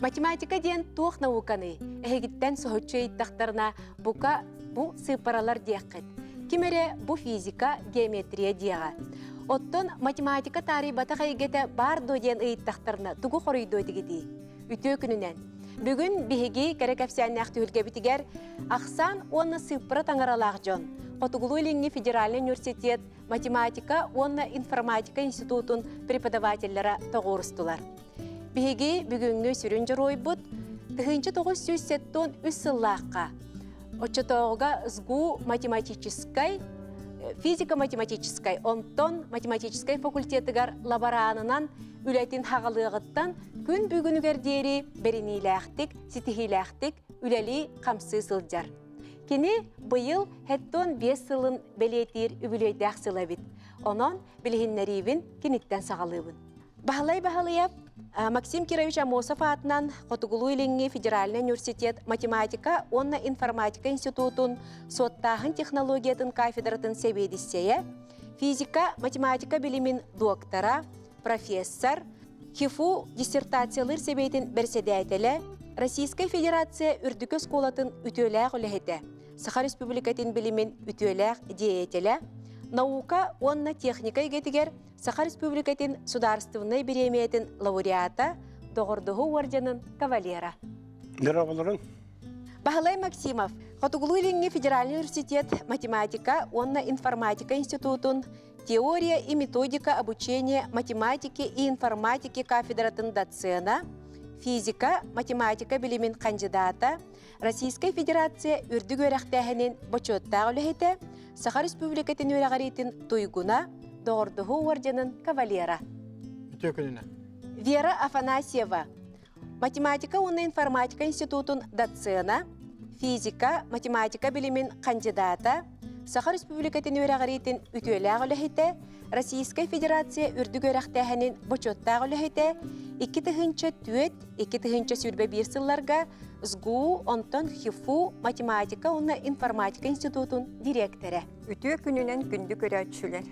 Математика ден туох науканы, эхегиттен соһуччу иттахтарына бука бу сыпаралар дияккет. Кимере бу физика, геометрия дияга. Оттон математика тарибата хайгете бар доден ыйттахтарына тугу хоройдой дигиди. Үтө күнүнен. Бүгүн биһиги керекефсианнах түһүлге битигер Ахсан онна сыппара таңаралаах жон. Котугулуйлинги федеральный университет математика онна информатика институтун преподавательлера тоғурустулар. Биһиги бүгүнгү сүрүн жоройбут, тыһынчы 907 үс сыллааққа. Отчетоога СГУ математической, физико-математической, онтон математической факультетыгар лабораанынан үләтин хағалығыттан күн бүгінігердері беріниләқтік, ситихиләқтік, үләли қамсы сылджар. Кені бұйыл хәттон 5 сылын белетир үбілейдәқ сыла бит. Онон білігіннәрейбін кенеттен сағалығын. Бағалай-бағалайап, Максим Кирович Амосов атынан Котугулуйлинги федеральный университет математика, онна информатика институтун соттағын технологиятын кафедратын себедістея, физика, математика билимин доктора, профессор, ХИФУ диссертациялыр себейтін берседәйтелі, Российская Федерация үрдікі сколатын үтөләғ үләхеті, Саха Республикатын билимин үтөләғ диетелі, наука, онна техника егетігер, Саха Республикатын сударстывный беремиятын лауреата, доғырдығы орденын кавалера. Здравствуйте. Бахалай Максимов, Котугулуйлинги федеральный университет математика, онна информатика институтун, теория и методика обучения математики и информатики кафедратын доцена, физика, математика билимин кандидата, Российская Федерация үрдүг өрәқтәһенен бочоттағы үләхеті, Саха Республикатын өрәғаритін туйгуна, доғырдығы орденын кавалера. Вера Афанасьева, математика, онна информатика институтун доцена, физика, математика билимин кандидата, Саха Республикатын өрәғаритін үтөләғ үләхеті, Российская Федерация үрдүг өрәқтәһенен бочоттағы үләхеті, 2-2 сүрбе бір сылларға СГУ, онтон ХИФУ, математика, онна информатика институтун директоры. Үтө күнүнен күндү көрөтчүлөр.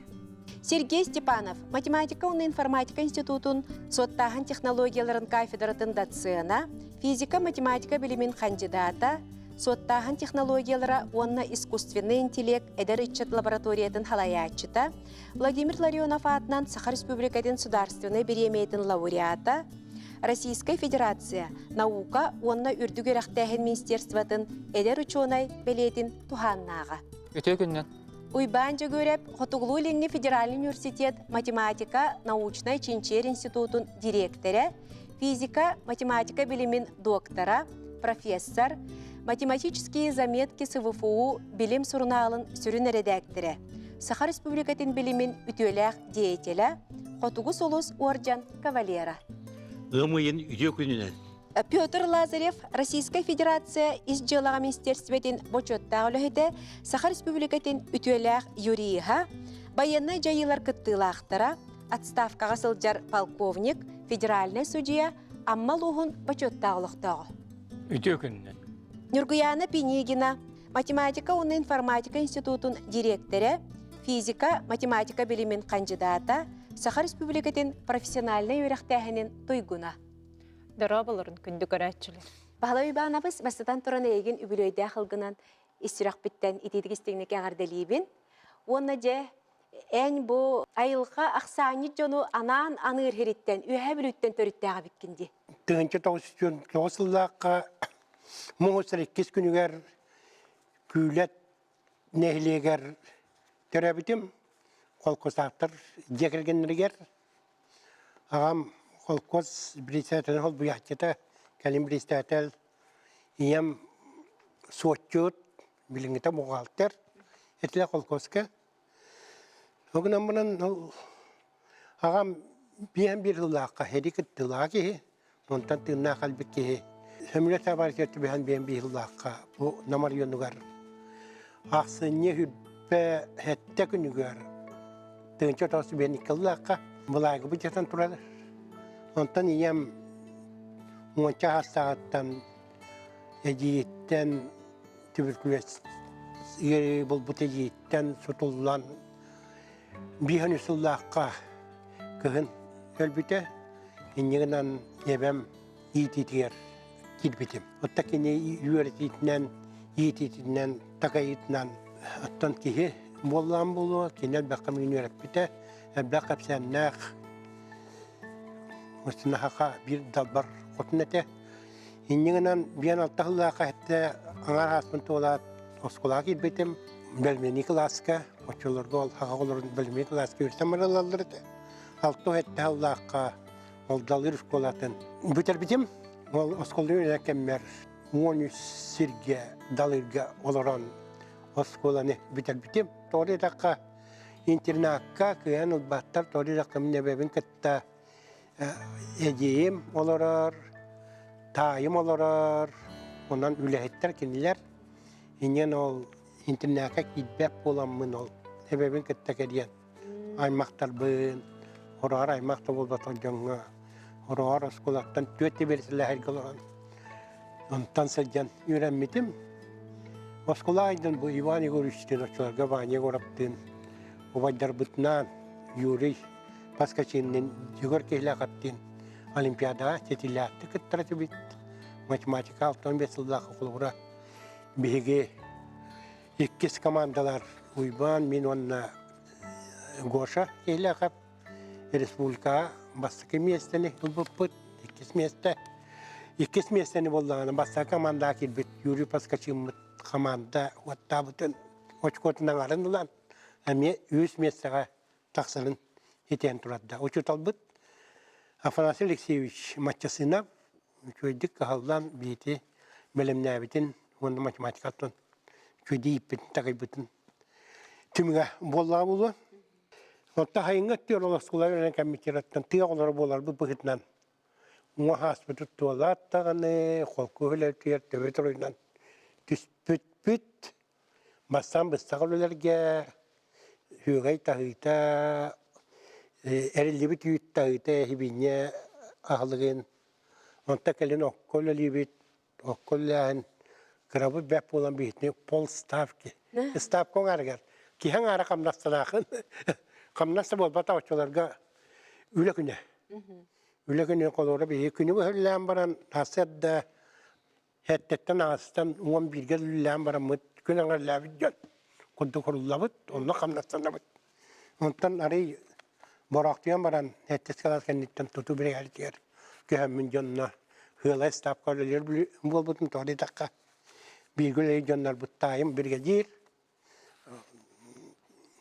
Сергей Степанов, математика, онна информатика институтун соттағын технологияларын кафедратын доцена, физика, математика билимин кандидата, соттағын технологиялары онна искусственный интеллект эдер итчет лабораториятын халаячыта, Владимир Ларионов атынан Саха Республикатын сударственный беремейтін лауреата, Российская Федерация наука онна үрдүг өрәқтәһен министерстватын эдер ученый белетин туханнага. Өтө күннен. Уйбан жөгөреп Котугулуйлинги федеральный университет математика, научный чинчер институтун директоры, физика, математика билимин доктора, профессор, математические заметки СВФУ билим сурналын сүрүн редакторы, Саха Республикатын билимин үтөләк деятелі, Котугу солус орден кавалера. Гымыйын үтө күнүнен. Петр Лазарев, Российская Федерация изжылаға министерстветін бочоттағы үліхеті, Саха Республикатын үтөләк юрииха, баянна жайылар кыттылақтара, отставкаға сылжар полковник, федеральный судья, аммалуғын бочоттағылықтағы. Өтө күннен. Нюргуяна Пенегина, математика, онна информатика институтун директоры, физика, математика билимин кандидата, Саха Республикатын профессиональный өрәқтәһенен туйгуна. Дара боларын күндү көрөтчүлөр. Бағалай бағанабыз бастатан тұран егін үбілөйді қылғынан истирақ біттен итедігістігінеке ағарделейбін. Оны же ән бұ айылға ақсаны жону анан аныр хереттен, үйә білуттен төріттіға біткенде. Тыгынчы тоғысыллаққа мұңысыр еккес күнігер күйлет нәхілегер төрәбітім. Қолқосақтыр жекілгенлергер. Ағам қолқос бірістәтін ол бұяқтеті кәлім бірістәтіл ием суотчуд біліңгіті мұғалтыр. Етілі қолқосқа. Оғынан мұнан ағам бейін бір ұлаққа хеді күттіліға кеге. Онтан тыңна қалбік кеге. Сөмілі табар керті бейін бір ұлаққа. Бұл намар йонуғар. Ақсыне хүлбі әтті күнігер. Тыңча тосы бен икыллаққа бұлайғы бұджатын тұрады. Онтан ием мұнча хастағаттан әдейеттен туберкулез бұл бұт әдейеттен сұтылдан бейін үсіллаққа кығын өлбіті. Иннегінен ебем иититигер килбитим. Оттакини юертитнен, иититнен, такайытнан оттон кихи боллан болу, кинел баққам юнереппите, баққап сәннәқ Мустинахака бир далбар котнете. Иннигенен биен алтахлака хетте аңар хаспын толат оскола килбитим. Белмени класска, очолорго ол хаголорун белмени класска үрсәмәрәләләрде. Алто хетте аллака ол далыр школатын. Бүтер битим. Ол осколны кеммер. Мону сирге далырга олорон осколаны бүтер битим. Тори дакка интернатка кыян ул баттар тори дакка мине бебен кетта Edeyim olarar, tayım olarar, ondan ülehitler kindiler. İnyen ol, internete gitbep olanmın ol. Ebebin kettek ediyen. Aymaktar bın, orar aymakta bolbat olcanğa. Orar oskolattan tüyeti berisiyle her gılan. Ondan sılcan öğrenmedim. Oskola aydın bu İvani görüştün, oçalarga vanya görüptün. O vaydar bıtnan, yürüy. Paskaçinin yugur kehlakatin olimpiyada tetilattı kıttırı bit. Matematika altın besillah okulura bihige ikkis komandalar uyban min onna goşa kehlakap Respublika bastaki miyesteni bulbuput ikkis miyesteni bollağına bastaki komanda kilbit yürü paskaçın komanda vatta bütün oçkotundan arındılan emi 100 miyestaka taksalın Hiten turadda. Oçu talbıt Afanasi Alekseyevich matçasına çöydük kahaldan biti melemnabitin onda matematikattan çöydi ipin takaybitin tümüge bolla bulu. Otta hayıngat diyor olasılar öğren kemiklerattan tiyalar bolar bu bıhıtnan. Ona hasbet tuvalat tağını kolku hüler tiyer tevetroynan tüspüt bassan bıstağılırlarga hügay tahita Erillibit yüttağıte hibinye ağlığın. Onta kelin okkolla libit, okkollahan kırabı bep olan bitni pol stavki. Stav kon argar. Ki hang ara kamnastanakın. Kamnasta bol bata oçolarga üle güne. Üle güne kolora bir günü bu hüllen baran hasedde hettetten ağıstan 11 gel hüllen baran mıt gün angar labit gel. Kudu kurullabıt, onunla kamnastanabıt. Ontan arayı Boraktiyan baran hettes kalas kenditten tutu bir geldiler. Köhemmin canına hıla stap kalırlar bol butun tori dakika. Bir güle canlar buttayım bir gecir.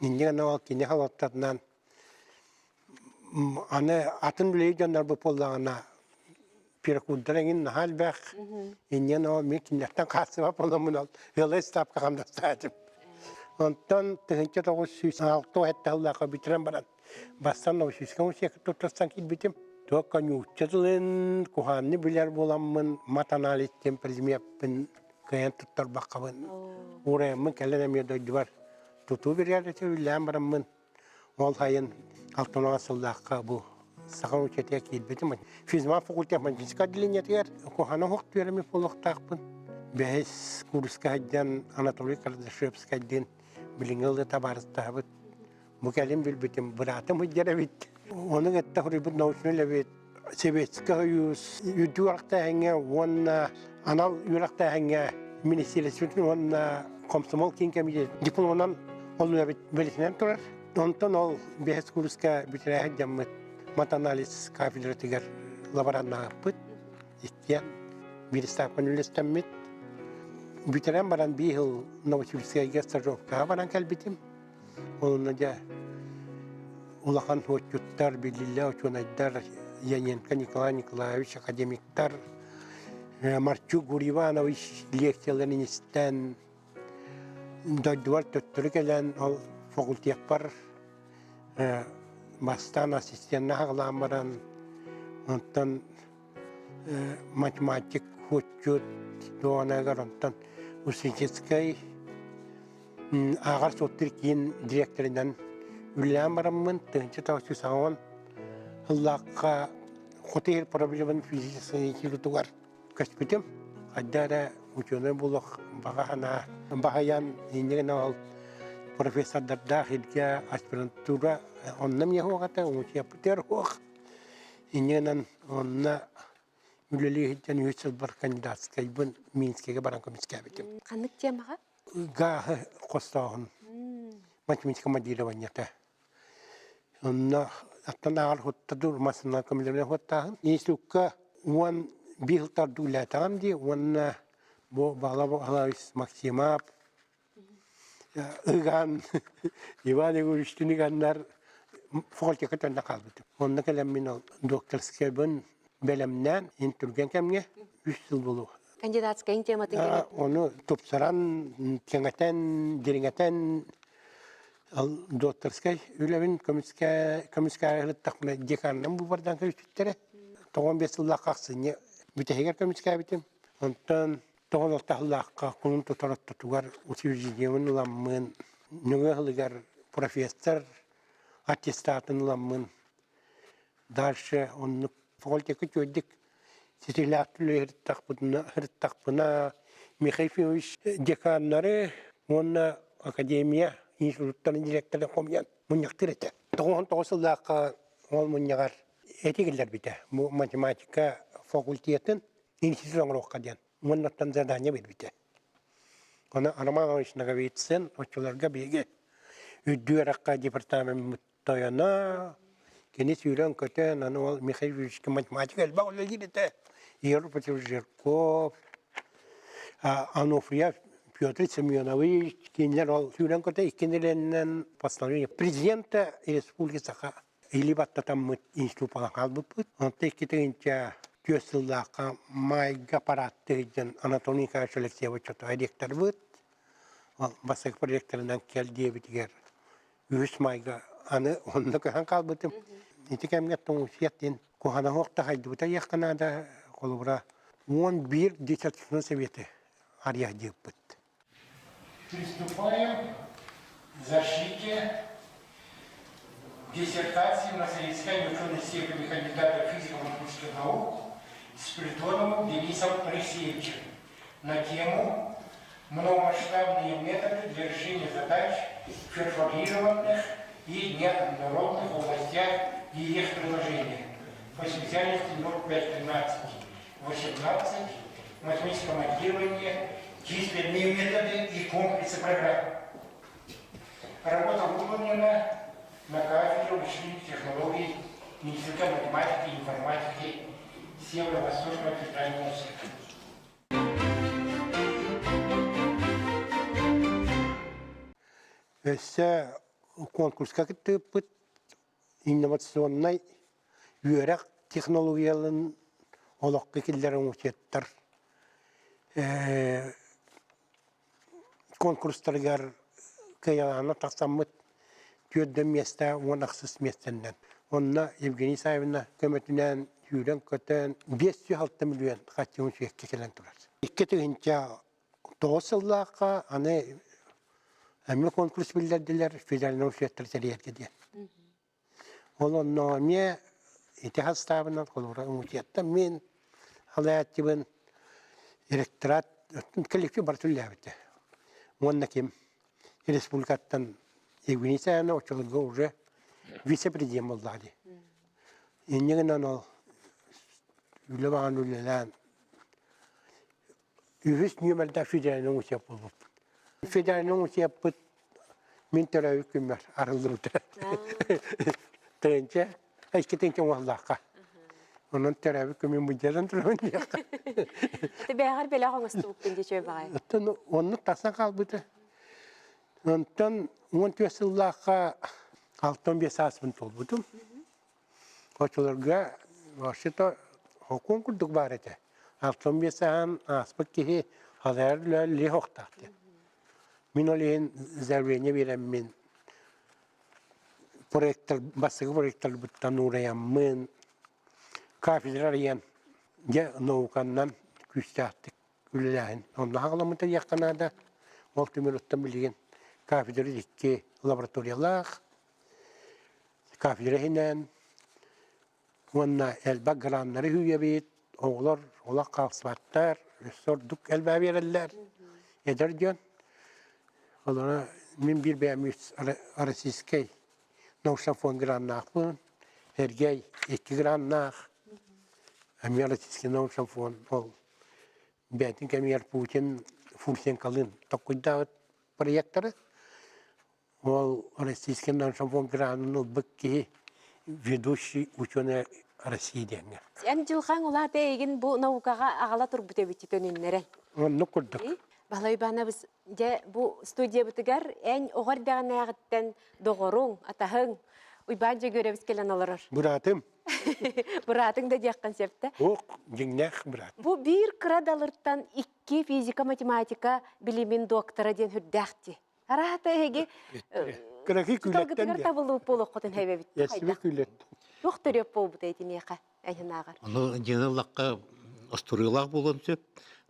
İnce naval kine halattan ana atın bile canlar bu pollağına bir kudrengin hal bak. İnce naval mekinlerden kasıva pollamın al. Hıla stap kakamda stadım. Ondan tığınca da o süs altı hette Allah'a bitiren baran. Bastan o süskan şey tutastan ki bitim. Toka nyuçatılın kuhanni biler bulamın matanalistim prizmi yapın kayan tutar bakabın. Oraya mın kellenem da duvar. Tutu bir yerde tüylem baramın. Ol hayın altına asıllahka bu. Sakın uçeteye ki bitim. Fizman fakulteye manjiska dilin yetiyer. Kuhana hok tüyeremi poluk takpın. Behes kurska haccan Anatoly Kardashevska din bilingilde tabarısta habit. Bu kelim bilbitim bıratım hıccara bit. Onun ette huribut nauşunu bit. Sebetska yüz yuduakta henge vonna anal yurakta henge ministerisinin vonna komsomol kinkemi diplomadan oluyor bit belisinden turar. Ondan ol behes kurska bitire haccan matanalis kafilretiger labaranna yapıt. İsteyen bir istapan ülestemmet. Bitiren baran bir yıl Novosibirskaya stajyovka baran kalbitim. Onunca ulakan hoçutlar, bilirler, hoçunaylar, Yanenka Nikolay Nikolaevich, akademikler, Marçuk Gurivanovich, leksiyalarını isten, dördüvar töttürü gelen fakülte yapar, bastan asistanına ağlan baran, ondan matematik, hoçut, doğana garantan, Usincheskay ağır Türkiye'nin direktöründen Üllen baramın tığınca tavsiye sağın Allah'a hotel problemin fizikasını yürütüyor. Kaçbitim. Hatta uçuna buluk bahana bahayan yine al profesör dahilce aspirantura onunla mı yapıyor kata onu yapıyor hoş. Yine onna Üleli hitten 3 yıl bir kandidatskay bun Minsk'e baran komiskabitim. Qanık temağa? Gahı kostağın matematika madilevanyata. Onna attan ağır hotta durmasına komislerine hottağın. İnslukka uan biltar dulatan di uan bu bağla Maksimap Igan Ivane Guristini ganlar fakulteye katında kaldı. Onda kalemmin ol doktor skebin belemden intürgen kemge 3 yıl bulu. Kandidatskayın tematın gene. Onu topsaran kengaten diringeten al doktor skay ülevin komiskaya hıttakma dekandan bu bardan kayıttere. 15 yıllık kalsın mütehiger komiskaya bitim. Ondan toğol tahlaqqa kunun tutarat tutugar uçujiyemin ulamın nögehligar profesör attestatın ulamın darşı onu fakulteki çözdük sitilatlı hırtakpına Mikhailович dekanları onu akademiya institutların direktörü komyan munyaktır ete. Toğusıllaqqa ol munyagar etikiller bite. Bu matematika fakultetin institutun roqqadiyan. Ondan zadanya bilbite. Ona arama işine bitsin, oçularga bilgi. Üddürakka departament muttayana, keni süren köten, ol Mikhailович matematik elba ola gidete. Avrupa Çevşirkov, Anofriya Pyotr Semyonovich, kinler ol süren köten ikinilerinden paslanıyor. Prezidenta Respublikasıqa ilibatta tam institut falan kalbıpıt. Anta ikitigince Gösüllaqqa mayga parattığın Anatonika Alexeyevich direktör bud. Basak projektlerinden geldiği bitiger. 100 mayga anı onda kahan kalbıtım. İtikemge tonsiyatin kuhana hokta haydı buta yakınada kolubra 11 dissertasyon seviyeti arıya diyipbut. Приступаем к защите диссертации на соискание ученой степени кандидата физико-математических наук Спиридоновым Денисом Алексеевичем на тему «Многомасштабные методы для решения задач в перфорированных и неоднородных областях и их приложения» по специальности 0513-18 «Математическое моделирование, численные методы и комплексы программ». Работа выполнена на кафедре вычислительных технологий Института математики и информатики Северо-Восточного федерального университета. Өсі конкурсқа кітті инновационный үйерек технологияларын олыққы келдерін өтеттір. Конкурстарғар каяланы тақсамыт түйедден места, онақсыз местенден. Онна Евгений Саевна көметінен үйрен көтен 506 миллион қатчығын сүйекке келен тұрар. Икке түгінші 9 жыллаққа аны әмі конкурс білдерділер федеральный университеттер сәрерге ден. Ол онна ме итихаз стабынан қолуыра университетті мен алаяттыбын ректорат коллектив бар түлі әбіті. Онна кем республикаттан Евгений Саевна очылығы уже вице-президент болды. Еннегінен ол үлі баған үлілән үйіз нөмірді федеральный университет болып. Федеральный университет бұд мен түрі өкімер арылдырды. Түрінше, әшке теңке оңалдаққа. Onun tərəfi kimi mücadele durumunda. Tabii her bela hangistuk bence şey var. Onun tasan kalbıdı. Ondan 14 yıllığa 65 asbın olbudum. Koçularga başta hukuk kurduk barete. 65 an asbık ki haberle lihoktaktı. Min oleyin zervene veren min projektler, basık projektler büttan uğrayan kafirler arayan ya naukandan küstahtık ülelerin. Ondan ağlamıda yakınada multimilottan bilgin kafirleri dikki laboratoriyalar kafirleri hinen onunla el backgroundları hüye bit oğlar, oğlak kalsıvatlar sorduk elbâ verirler ederken onlara min bir beğenmiş arasizkey Nauşan fon grannak bun, hergey 2 grannak Амер российский шамфон ол бәтин камер Путин фурсен калын такойда проекторы ол российский шамфон гранул бекки ведущий ученый России деңе. Әм жылхан олаты егін бұл наукаға ағала тұрбыт өбітті төнінлері. Он нукурдук. Балай бана біз бұл студия бұтығар ән оғар дағын ағыттан доғырың, атағың, ұйбанжа көребіз келен оларыр. Буратым. Бұратың да дияқ концепті. Оқ, жеңнәқ брат. Бұл бір қырадалырттан 2 физика-математика білімін доктора ден хүрдәқті. Арахата әге Кыракы күлеттен тұталғытығар табылу полы қотын әбәбітті. Ясыбы күлет. Доктор өп бол бұта етін еқа әйін ағар. Оны жеңі лаққа остырылақ болын сөп,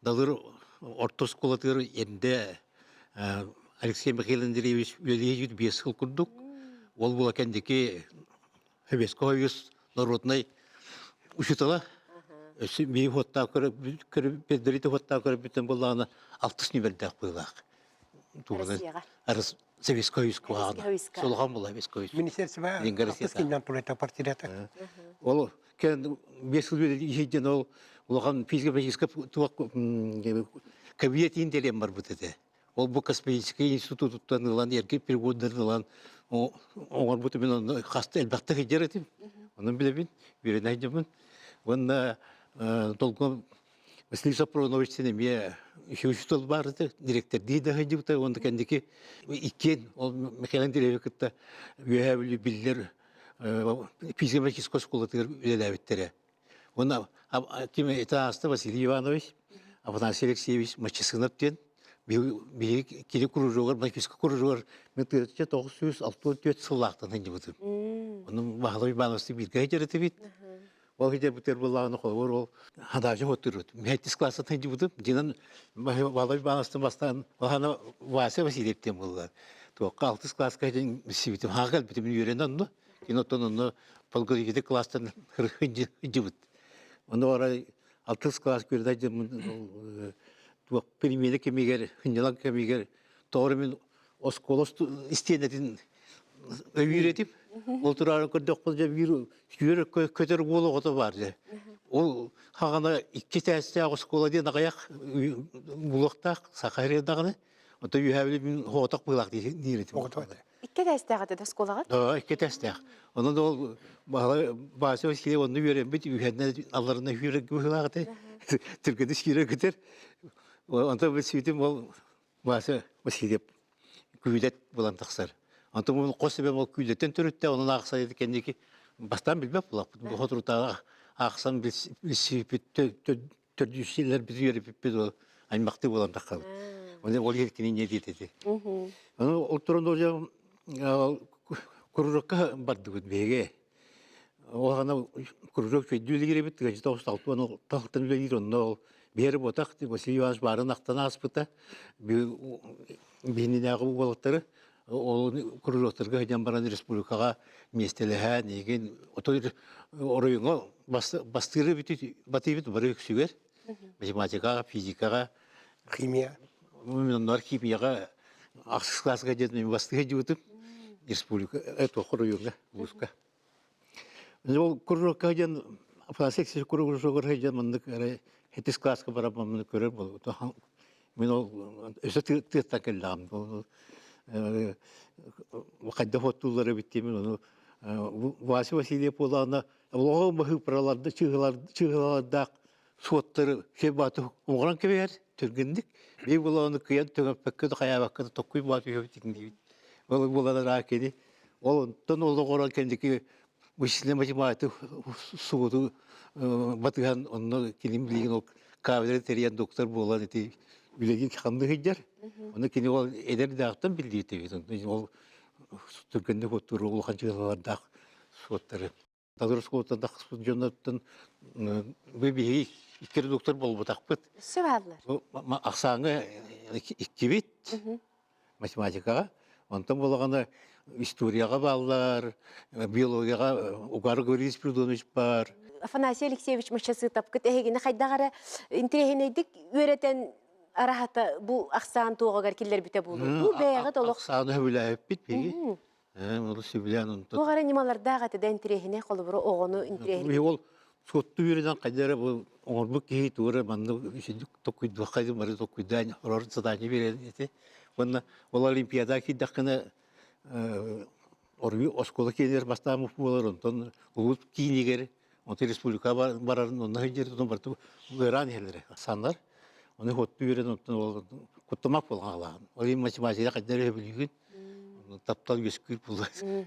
далыр орта сколатыр енді Алексей Михайлович Өлейевич 5 жыл күрдік. Ол бұл әкендеке әбескі ойыз народный үшітала. Мен хоттағы көріп, беддіреті хоттағы көріп бітін болағына 6 нөмірдәк қойлақ. Россияға. Советский ойыз қоғаны. Солған бұл әбескі ойыз. Министерство Атыскиндан турайта партиялата. Ол кен 5 жыл ежеден ол олған физика-математика кабинет инделем бар бұд еді. Ол бұл космический институттан ұлан, ерге переводдан ұлан, оңар бұд мен оны қасты әлбәқті хеджер етім. Оның білемін, берен айдымын. Онда толқын Василий Сапронович сенеме үші бар еді, директор дейді хеджі бұта, онда кәндеке икен, ол Михаил Андреевич күтті өйәвілі білдер физика-математика школатығыр үлеләветтері. Оны это асты Василий Иванович, Афанасий Алексеевич Мачесыновтен, бейі келі күружуғар, математика күружуғар, 1964 сыллақтан хенде бұтыр. Оның Бағалай Ивановсты бірге хеджереті бейт. Ол хеджер бұтер болағыны қолғыр, ол хадажы өттір өт. Мәйтіс классын хенде бұтыр. Динан Бағалай Ивановстың бастан олғаны Вася Васильевтен болған. Тоққа 6 классқа хеджен сивитім. Хағал бітімін үйрен онны. Киноттан онны полгодикеде класстан хенде бұт. Оны орай 6 класс көрді айдым. Перемене кемегер, хынялан кемегер, тоғырымен осколос істенетін өйретіп, ол тұрарын көрдік қолжа бір көтер болу ғоты бар. Ол қағана 2 тәсті оскола ден ағаяқ бұлықтақ, сақайредағыны, онда үйәвілі мен ғотақ бұлақ дейретім. 2 тәстіғі деді сколаға? Да, 2 тәстіғ. Onun da o bazı şeyleri onu öğrenmedi. Ühenler Allah'ına hüre güveladı. Türkiye'de şiire gider. Onda bir şeydim o bazı şeyler güvelet bulan taksar. Onda bunu koşup o güveletten türütte onun aksaydı kendiki bastan bilmem bulak. Bu oturda aksan bir şey türlü şeyler bir yere bir o aynı makti bulan takal. Onu o yerkinin ne dedi. Onu oturunda hocam Kururukka bardı bu bege. O hana kururuk fedüle girebit gece tost altı onu tahttan bile gir onu bir botak di Vasily Ivanoviç barın aktan aspıta bir benine ağabey balıkları o kururuklarga hocam baran respublikaga mesteleha negen otoyur orayına bastırı biti batıyıt barık süger. Matematika, fizika, Kimya. Bunlar kimyaga aksız klasga jetmen bastırı jutup республика, это хорюга, музыка. Но курорка один, французский курорка один, мы это класска пора мы курор был. То мы это ты так лам. وقد هوتولر بيتمنو Василий Полана, Лого махы проларды, чыгаларда соттары шебаты оңран кебер, түргендік. Бей боланы кыян төңіп пәккеді қаябаққыды тоққой баты өбітігін дейбіт. Ол боланы ракеді. Ол тон олды қоран кәндікі вычисление математик суды батыған онны келім білеген ол кавелер териян доктор болан еті білеген қанды хеджер. Оны кені ол әдер дағыттан білді еті. Ол түргендік оттыры олған жығалардақ соттары. Тағыр соттан дақыспын жонаттан бөбеге иккері доктор бол бұтақ бұд. Сөбәділер. Ақсаңы икки бет математикаға. Онтан болағаны историяға балылар, биологияға Угар Григорьевич Придонович бар. Афанасий Алексеевич Мачасы тапқыт әйгені қайдағары интерегенейдік өретен арахата бұл ақсаған туғағар келер біте болу. Бұл бәйіғы толық. Ақсағаны өбіләйіп бет бейгі. Ол сөбілән ұнтын. Бұғары немаларда ғатыда интерегене қолы бұры оғыны интерегене. Ол Суотту үйренен қайдары бұл оңырбық кейі туыры манны үшіндік тоққүйдуақ қайды мары тоққүйдан орын саданы береді ете. Онна ол олимпиада кейдаққына орғы оскола кейдер бастамы болар, онтан ұлғыт кейінегер, онты республика барарын, онна кейдер тұтын барды ғыран ерлері санлар. Оны хотту үйрен, онтан ол құттымақ болған алаған. Ол математикада қайдары өбілігін, таптал өскүл болды.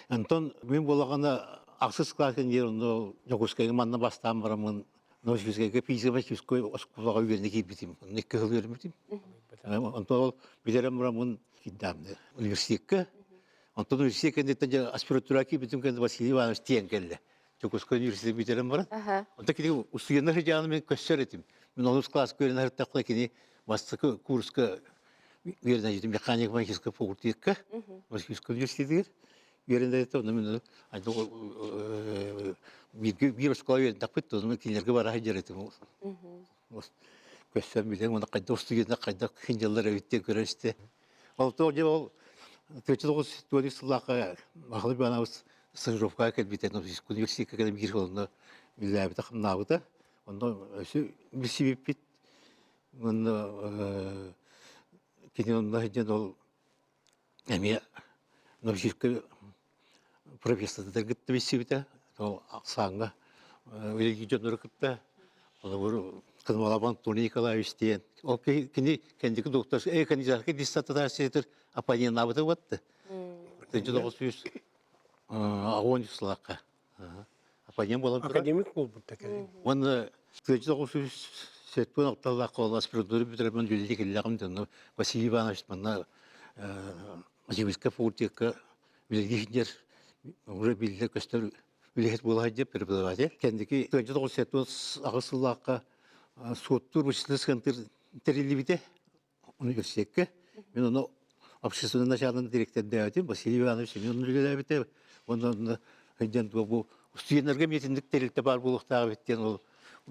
Антон, мен болағана ақсыз классын ер, оны жоғыскайғы манна бастан барамын, Новосибирскайға физика-математикой осколаға үйренде кейбетім. Оны 2 жыл үйренбетім. Антон ол бедерем барамын кейдамды университетке. Антон университетке аспирантура кейбетім кәнді Василий Иванович тен келді. Жоғыскай университет бедерем барам. Онда кейде ұстыгенлер жағаны мен көстер етім. Мен 10 класс көрін әріттақла кені бастықы курсқа үйренде жетім механик-математический факультетке, Новосибирскай университетігер. Үйренде етті, оны мен bir oskala verin tapıt o zaman kilerge var hacer ettim. Köşem bilen ona kayda dostu yerine kayda hincalar evitte görüşte. Oldu hoca ol Türkçe tuvalet sılaka mahallede bana sınıfka kelbiten üniversite kadar bir yolunda billahi bir takım navda. Ondan şu bir sebep bit. Ondan kini ondan hicen ol emiye üniversite profesörler gitti bir sebepte. Ол ақсаңға өлеге жөнір күпті. Ол Қынмалабан Тур Николаевичтен. Ол кендегі доктор, кандидатқа диссертация сетір апанен абыды батты. 1900 ағуыншылаққа. Апанен болам тұра. Академик бол бұтта кәдім. Оны 1900 ақталаққа ол аспирантура бітірмен жөлді келіліғым. Василий Иванович манна математика факультетке білгендер уже білді көстер Билет была где преподаватель. Кендики 1900 агысыллакка соттур башчылык интернете университетке. Мен оны общественный начальный директор дәвәтем Василий Иванович мен оны дәвәтем. Онда һәйдән бу студентларга метиндик терилте бар булыктагы беттен ол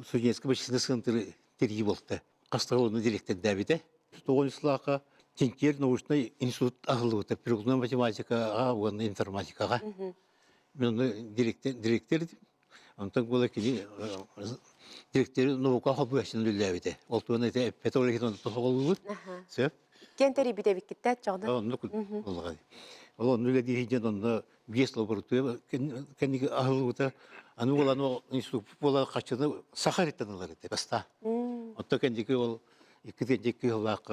студентский башчылык интернете булды. Кастыгылны директор дәвәте. 1900лакка Тинкер научный институт агылды. Прикладная математика, оны информатикага. Мен директор едім. Онтан бола кені директор наука хабуяшын үлләбеді. Ол туын әйті петрологиядан тұқылы бұд. Кентери биде биккеттәт жағды. Онны күл болғады. Ол оны үлі дейден онны 5 лаборатория кәнеге ағылы бұда. Аны оланы институт бола қачыны Сахареттен алар еді. Баста. Онта кәндеге ол 2-2 жылақ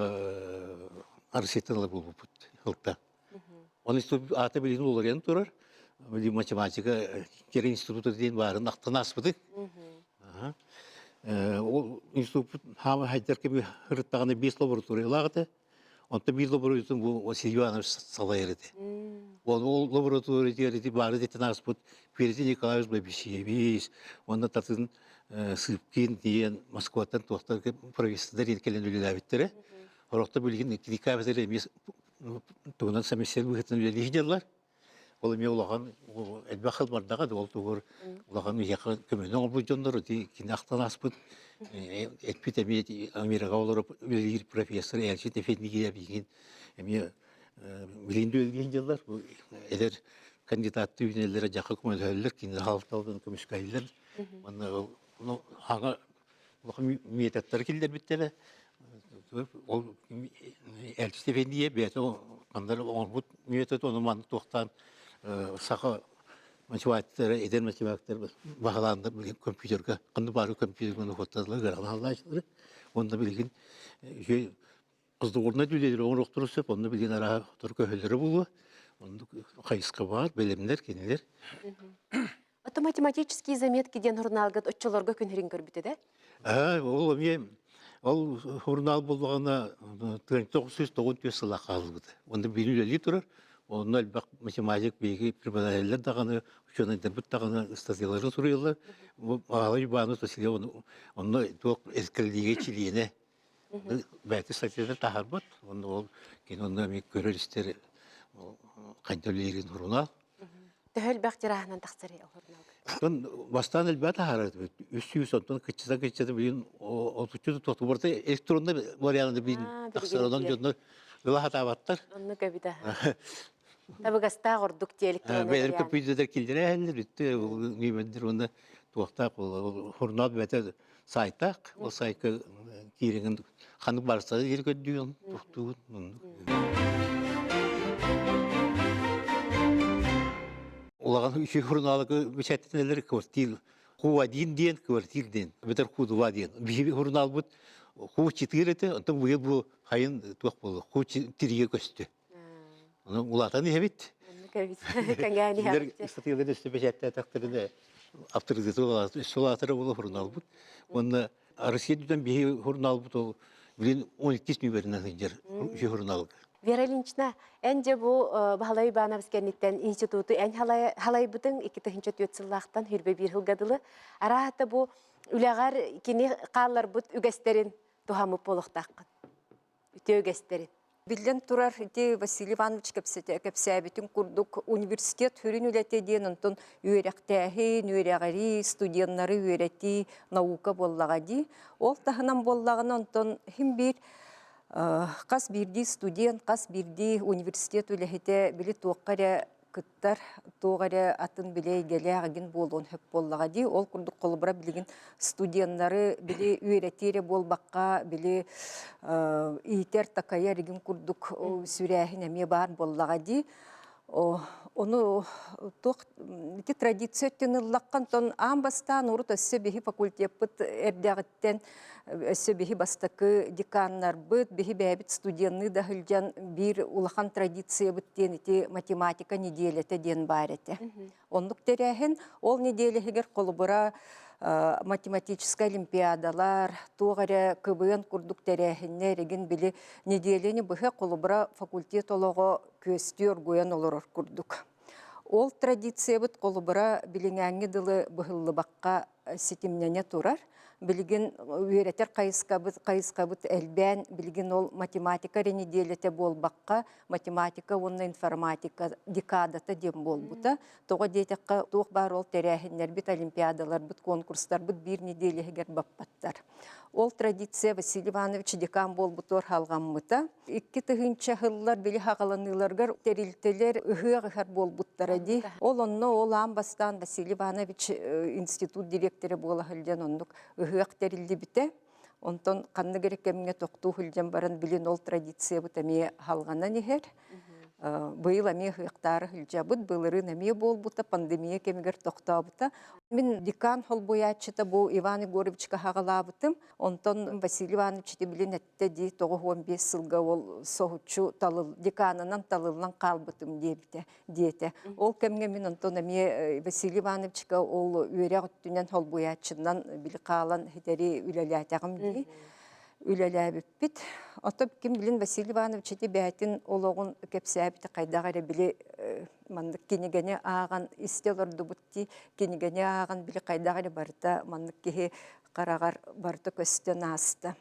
арсеттен алар бұл бұд. Оны институт аты білген олар ең тұрар. Математика кері институты дейін барын ақтан аспыды. Ол институт хамы хайдар кеме ғырыттағаны 5 лаборатория лағыды. Онта 1 лабораториясын бұл Василий Иванович сала ереді. Ол лаборатория дереді бары дейтін аспыд. Переді Николаевич Бабишевич, онда тартын Сыпкин дейін Москваттан тоқтар профессордар елкелен өлі әбеттері. Орақта бөлген кедикабетері емес тұғынан сәместер бұғытын өлі егедерлар. Ол еме олаған әлбәқ қылмардағы ол тұғыр олаған яқы көмені олбы жондары кені ақтан аспыд. Әтпет әме Америка олар өлігер профессор әлшет әфендіге әбейген әме білінді өлген жылдар. Әлер кандидатты үйнелері жақы көмелі кені халықталдан көмішкайлар. Аңа метаттар келдер біттелі. Ол әлшет әфендіге бәті қандар оңбұт метод оны маңды тоқтан сақы математиктері, еден математиктері бағаланды білген компьютерге, қанды бары компьютерге фотодылар, ғарған алды ашылары. Онда білген қызды орнына дүлелері оң роқтыры сөп, онда білген ара тұр көйлері болу. Онда қайысқа бар, білімдер, кенелер. Аты математические заметки ден журналгат отчолорга күнерин көрбүтеді? Ол журнал болғана 1995 жылға қалды. Онда білілі тұрар. Onun elbette matematik bilgi preparasyonlar dağını, şuna debut dağını istasyonları soruyorlar. Bu ağabey bana soruyor onu çok eskiliğe çiliğine. Belki istasyonlar taharbat. Onu kendi ondan bir görüşler kayıtlıların huruna. Tehel baktirahanan taksiri huruna. Ben baştan elbette taharat. Üstü ondan kıçta bilin o tutucu toplumda elektronda varyanında bilin taksiradan jönler rahat avatlar. Onu kabida. Tabi gasta gorduk diye elektron. Benim kapıda kilere eller bitti. Nimetler onda туақтақ ол журнал бәті сайтақ, ол сайқа киреген ханық барса да еркөддүйін туқтуын. Олаған үші журналығы бішәттінелері квартил. Ху один ден, квартил ден. Бетер ху два ден. Бихи журнал бұд ху 4 еті, онтан бұйыл бұл хайын туақ болды. Ху 4-ге көсті. Улатан ебет. Кәңгәне Билер хәпте. статьялар өсті бәжәтті тақтырында авторитеті олады. Солатыры олы журнал бұд. Онда Россиядан бихи журнал бұд ол білін 12 нөмірінен жер журналығы. Вера Ильинична, әнде бұл Бахалай Ибановскенниттен институты ән халай бұдың 2004 сыллақтан хүрбе бір ғылғадылы. Арағаты бұл үләғар кені қалар бұд үгәстерін тухамып болуқтаққын. Үте үгәстерін. Билен турар ити Василий Иванович кепсәбитин курдук университет хүрін үләте дейін онтон үйрәқтәхи, үйрәғари, студенттары үйрәти наука боллаға ди. Ол тахынан боллағын онтон хим бір қас бірді студент, қас бірді университет үләхеті білі тоққаря кыттар тоғаря атын біле келе ағын болуын хөп боллаға ди. Ол күрдік қолыбыра білген студенттары біле үйретері болбаққа, біле ийтер такая реген күрдік сүрәхін әме бар боллаға ди. Оны традиция теныллаққан тон амбастан ұрыт өссі бейі факультет бұд әрдәғіттен өссі бейі бастықы деканнар бұд, бейі бәбіт студентны дағылжан бір улахан традиция бұттен еті математика неделеті ден бар еті. Ондық тәрәхін ол неделегер қолыбыра математическая олимпиадалар, тоғаря КБН күрдік тәрәхінне реген білі неделені бұхы қолыбыра факультет олығы көстер гойан олырыр күрдік. Ол традиция бұд қолыбыра біліңәңі дылы бұхылы баққа сетімнене тұрар. Білген үйретер қайысқа бұд әлбән, білген ол математика ренеделеті бол баққа, математика, онна информатика декадата дем бол бұта. Тоға дейтіққа тоқ бар ол тәрәхінлер бұд, олимпиадалар бұд, конкурстар бұд бір неделегер баппаттар. Ол традиция Василий Иванович декан бол бұтор халған мұта. 2 тұхынча ғыллар білі хағаланыларғар терилтелер ұғығығар бол бұттара ди. Ол онны ол амбастан Василий Иванович институт директоры бола ғылден ондық ұғығық терилді біте. Онтон қанны керек кәміне тоқту ғылден барын білін ол традиция бұт әме халғанан егер. Быйыл әме ғықтары ғылжа бұд, бұлырын әме бол бұта, пандемия кемегер тоқта бұта. Мен декан хол боячыта бұл Иван Егоровичка хағала бұтым. Онтон Василий Иванович білін әтті дей 15 сылға ол соғытчу деканынан талылынан қал бұтым дейті. Ол кәмге мен онтон әме Василий Ивановичка ол үйрек үттінен хол боячынан білі қалан хетері үләләтәғым дей. Үләләбіп бит. Отып кем білін Василий Иванович еті бәтін олығын кәпсәбіті қайдағары білі мандық кенегене аған истелорды бұтти, кенегене аған білі қайдағары барыта мандық кеге қарағар барыта көстен асты.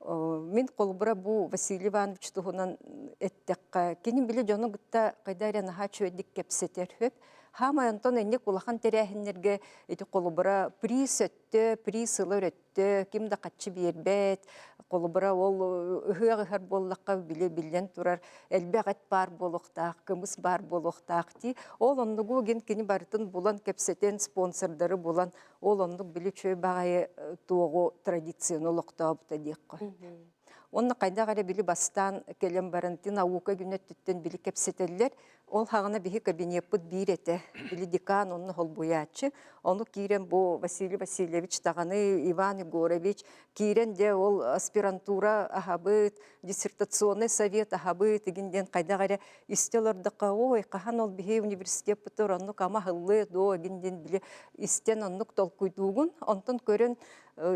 Мен қолбыра бұл Василий Иванович тұғынан әттіққа. Кенен білі жоны ғытта қайдағары наға чөйдік кәпсетер хөп. Хама антон энек улахан терәһиннәргә эти қолыбыра приз өтті, приз ылыр өтті, кимді қатшы бербет, қолыбыра ол ұғығығар боллаққа білен тұрар, әлбәғат бар болуқтақ, кымыз бар болуқтақ ди. Ол ондығы ген кені барытын болан кәпсетен спонсордары болан, ол ондық білі чөй бағайы туғы традицион олықта бұта дейққы. Онны қайдағары білі бастан келем барантын ауықа күнеттіттен білі кәпсетелер, ол хағына бігі кабинет бұд бір еті, білі декан онны хол боячы. Оны кейрен бұл Василий Васильевич тағаны Иван Егорович, кейрен де ол аспирантура ахабыт, диссертационный совет ахабыт, егінден қайдағары истелардыққа, ой, қахан ол бігі университет бұтыр, онны қама хылы, до егінден білі истен онны толкуйдуғын, онтын көрін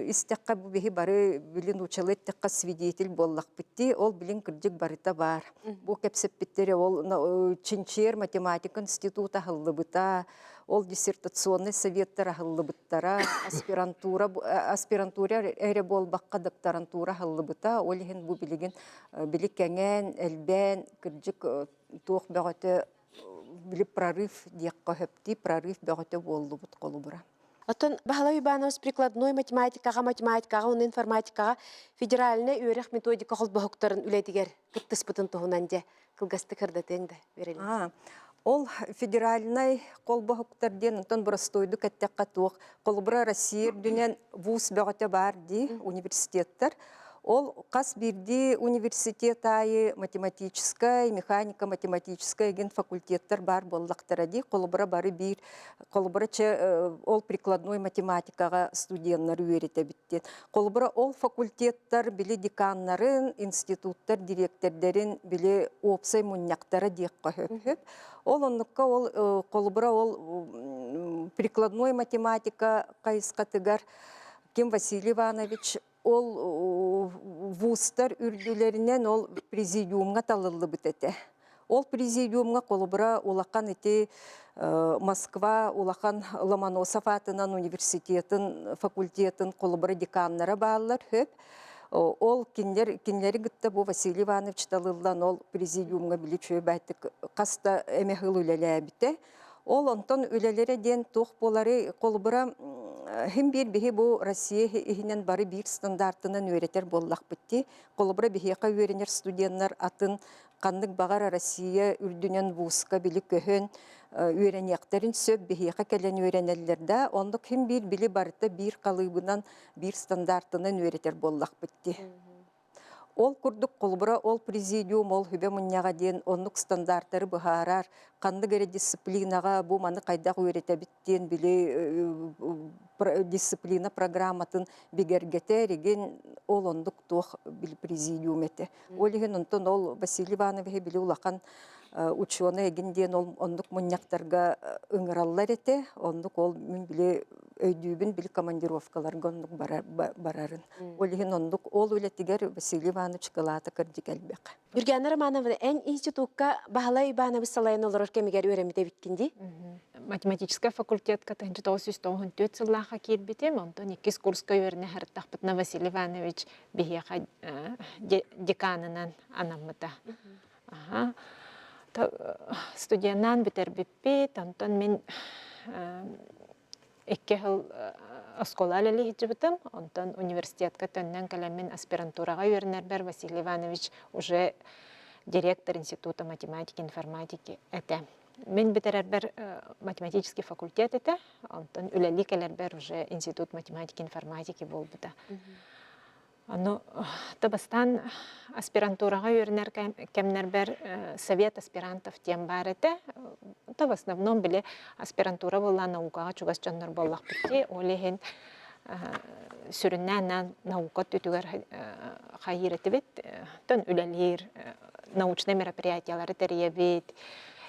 истекка бу бихи бары билин учалыт текка свидетель боллак битти, ол билин кырдык барыта бар. Бу кепсеп биттери ол Чинчер математика института хыллыбыта, ол диссертационный советтер хыллыбыттара, аспирантура эре болбакка докторантура хыллыбыта, ол ген бу билигин биликкенген, элбен, кырдык туох бөгөтө билип прорыв диякка хөпти, прорыв бөгөтө болду бут колубура. Отон Бахалай Ибанович прикладной математикаға, он информатикаға федеральный үйрек методика қол бұхықтарын үлетігер күттіс бұтын тұғынан де кілгасты кірдетен де вереліңіз. Ол федеральный колбохуктарден онтон бурастойду каттакка туох колбура Россия дүнен вуз бөгөтө бар ди университеттер. Ол қас бирди университет айы математическая, механико-математическая ген факультеттер бар боллактара ди. Колбура бары бир, колбура ол прикладной математикага студенттер үйрете биттен. Колбура ол факультеттер били деканнарын, институттар директордерин били опсай мунняктары диек көһөп. Ол оннукка ол колбура ол прикладной математика кайыскатыгар Ким Василий Иванович ол вузтар үрдүлеринен ол президиумга талылы битете. Ол президиумга колбура улакан эти Москва улахан Ломоносов атынан университетін, факультетін колбура деканнары баалар хөп. Ол кинлери гытта бу Василий Иванович талылдан ол президиумга биличөө байтык каста эмехыл үлелебите. Ол онтон үлелере ден тух болары колбура hem bir bihi bu Россия ihinen bari bir standartının öğreter bollak bitti. Kolubra bihiyaka öğrenir studentler atın kandık bağır Россия ürdünen vuzka bilik köhön öğreniyakların söp bihiyaka kelen öğrenirlerde. Onduk hem bir bili barıta bir kalıbından bir standartının öğreter bollak bitti. Ол курдук колбура, ол президиум, ол хүбе мұнняға ден, онлық стандарттары бұхарар, қанды гәрі дисциплинаға бұл маны қайдақ өретебіттен білі дисциплина программатын бігергетер, еген ол онлық тоқ біл президиум еті. Ол еген онтон ол Василий Иванович білі улақан ученый егінден ол онлық мұнняқтарға ұңыралар еті, онлық ол мен білі өйдүйбін білі командировкаларға онлық барарын. Ол еген онлық ол өлеттігер Василий Иванович Галата кырдик әлбек. Юргена Романовна, ән институтка Бахалай Иванович салайын олар кемегер өремете биткенде? Математическая факультетка тәнчі 994 сыллаға келбетем, онтон 2 курска өріне әрттақпытна Василий Иванович бігеға деканынан анамыта. Студиянан бітер біппет, онтон мен 2 жыл оскола әлі хиджібітім, онтон университетка төннен кәлеммен аспирантураға өрінер бәр Василий Иванович уже директор института математики, информатики әті. Мен бітер бәр математический факультет әті, онтон үләлі кәлер бәр уже институт математики, информатики бол бұда. Табастан аспирантураға өрінер кәмнер бәр совет аспирантов тем бар әті. В основном были аспирантура была наукаға чугас жандар боллақ бітте. Олеген сүріннән наука түтігер қайыр әті бет. Тон үләлер, научный мероприятиялары тәрие бет.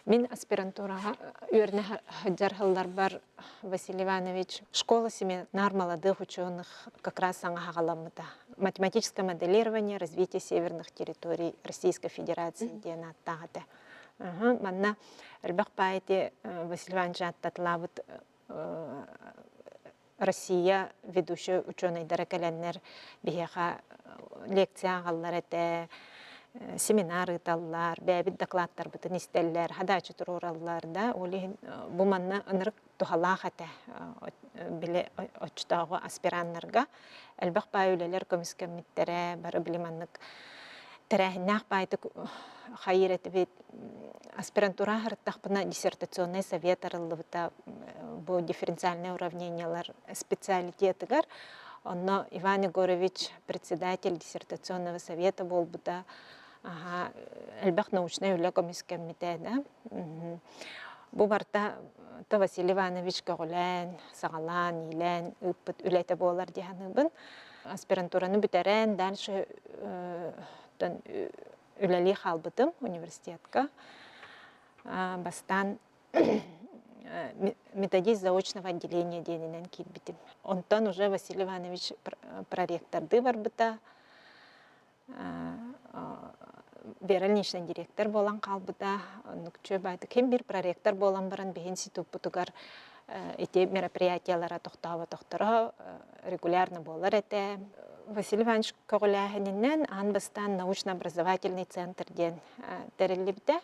Мен аспирантураға өріне хаджар хыллар бар Василий Иванович. Школа семинар молодых ученых как раз саңа хағаламыда. Математическое моделирование развития северных территорий Российской Федерации ден аттағыды. Манна әлбәқ байты Василий Иванович аттатылабыд Россия ведущий ученый дәрәкәләннер бейеға лекция ағалар әті, семинары таллар, бәбіт докладтар бұтын істеллер, хадачы тұрураллар да, бұл манна ынырық тухалақ әті білі очтағы аспираннарға. Әлбәқ бай өлелер көміскәмметтері, бары біліманлық тәрәхіннәқ байты хайыр әті бет аспирантура ғырттақпына диссертационный совет арылыбыта бұл дифференциальные уравнениялар специалитетігер. Онно Иван Егорович, председатель диссертационного совета бол бұта әлбәқ научный үлі көміскәмметтері да. Бұл барта Василий Иванович көғілән, сағалан, елән, үппіт үләйті болар дейіні бұн. Аспирантураны бүтәрән, дәлші үләлі қалбытым университетка. Бастан методист заочного отделения денінен келбітім. Онтан уже Василий Иванович проректорды бар бұта. Берілнішін директор болан қалбыда. Нүкче байды кем бір проректор болан баран бейін сетіп бұтығар эти мероприятиялара тоқтауы регулярно болар әті. Василий Иванович көғіләхінінен анбастан научно-образовательный центр ден тәріліпті.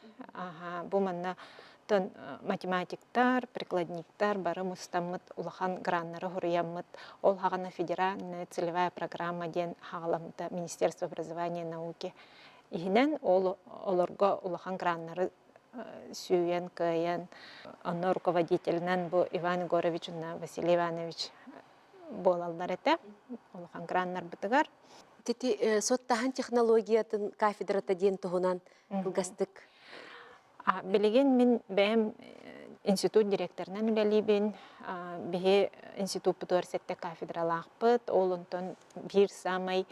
Бұл манна математиктар, прикладниктар бары мұстамыт улахан граннары ғұрыямыт. Ол хағана федеральная целевая программа ден хағаламыта Министерство образования и науки. Игінен оларға улахан граннары сүйен, кыйын. Онно руководителінен бұл Иван Егорович, Василий Иванович болалдар әті. Олхан краннар бұтығар. Тети соттахан технологиятын кафедрата ден туһунан кылгастык. Билеген мен бәм институт директорынан үлелейбін. Бе институт бұтуарсетті кафедралақпыт. Олынтын бір самай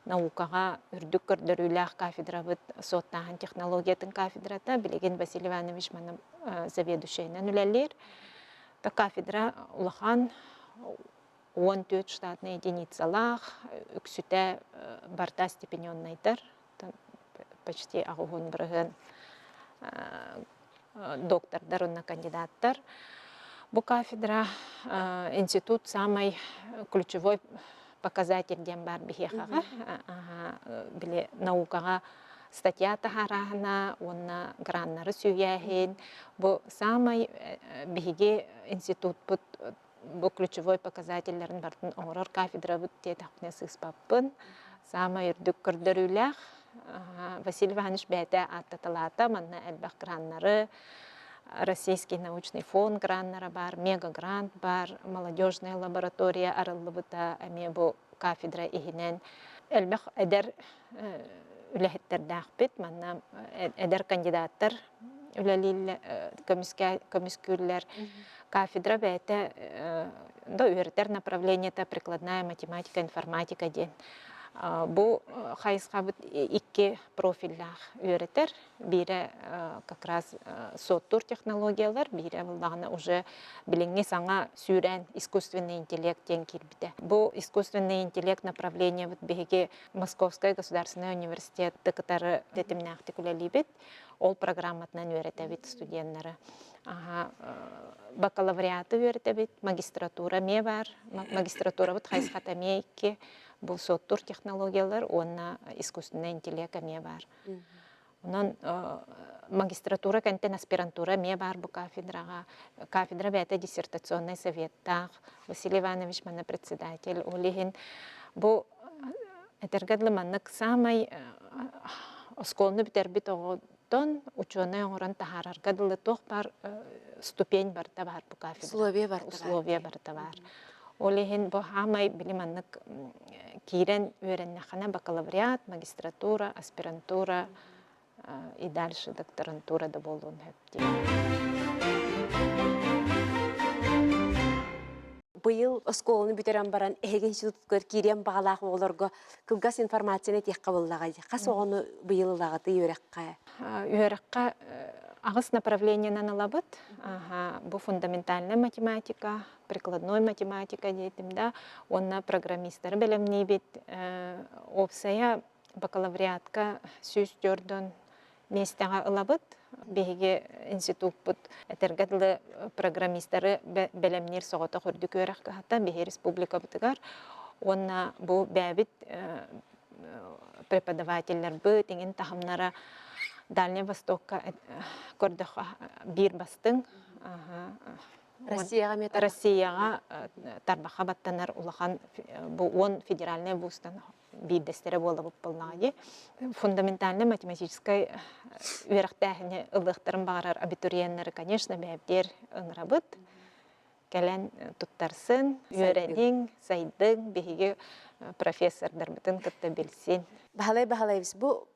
наукаға үрдік көрдіріләқ кафедра бұд соттахан технологиятын кафедрата. Билеген Василий Иванович маны заведушейнен үлелер. Кафедра улахан 14 штатный единицалах, үксүтә барта степенённайтар, почти ағуғын бірігін доктордар, онна кандидаттар. Бұл кафедра институт самый ключевой показательден бар бігеқаға. Біле наукаға статья тахарағына, онна граннары сүйәхен. Бұл самый бігеге институт бұд бұл ключевой показательлерін бартын оңырар кафедра бұд тет ақпіне сыспаппын. Сама үрдік күрдіріләқ. Василий Иванович бәті аттаталата, манна әлбәқ граннары, Российский научный фонд граннары бар, мега-грант бар, молодежная лаборатория арылы бұта әме бұл кафедра егінен. Әлбәқ әдер үләхеттерді ақпет, манна әдер кандидаттар үләлі комиссиялар. Кафедра бәті үйретер направлениета прикладная математика, информатика ден. Бұл қайысқа бұд 2 профиллях үйретер. Бірі как раз соттур технологиялар, бірі бұлдағына уже біліңе саңа сүйрен искусственный интеллект ден келбіді. Бұл искусственный интеллект направление бұд беге Московский государственный университет дықытары детіміне ақтикулялі бет. Ол программатынан үйретебет студенттары. Бакалавриаты үйретебет, магистратура ме бар. Магистратура бұд қайысқата мейке. Бұл соттур технологиялар, онна искусственный интеллект ме бар. Онан магистратура кәнтен аспирантура ме бар бұл кафедраға. Кафедра бәті диссертационный советтақ. Василий Иванович мана председатель. Олеген бұл әтергәдлі маннық самай осколны бітербіт оғыдон ученый оңыран тахараргадылы тоқ бар ступень барта бар бұл кафедра. Условия барта бар. Олеген бұл хамай біліманнық кирен үйреннақана бакалавриат, магистратура, аспирантура и дальше докторантура да болуын хөпті. Бұйыл осколыны бүтерен баран әген институткөр кирен бағалағы оларға кылгас информацияны тек қабыллағайды. Қас оғыны бұйыл лағыты үйрекқа? Үйрекқа ағыс направлениянан алабыд. Бұл фундаментальная математика, прикладной математика дейтімді. Онна программистары білімней бет. Опсая бакалавриатқа сөз дөрден местеға алабыд. Беге институт бұд әтергәділі программистары білімнер соғыта құрдық өрәққа хата беге республика бұтығар. Онна бұл бәбіт преподавательлер бұд, еңін тахымнара Дальний Востокка көрдіға бір бастың. Россияға тарбақа баттанар улахан бұл 10 федеральный вузтан бейдестері болды бұп болнағады. Фундаментальный математической үйрақтәхіне ұлықтырын бағарар абитуриенлері, конечно, бәбдер ұңырабыд. Кәлән тұттарсын, үйрәнің, сайдың, бейге профессордар бұтын күтті білсін. Бағалай-бағалайбыз, бұл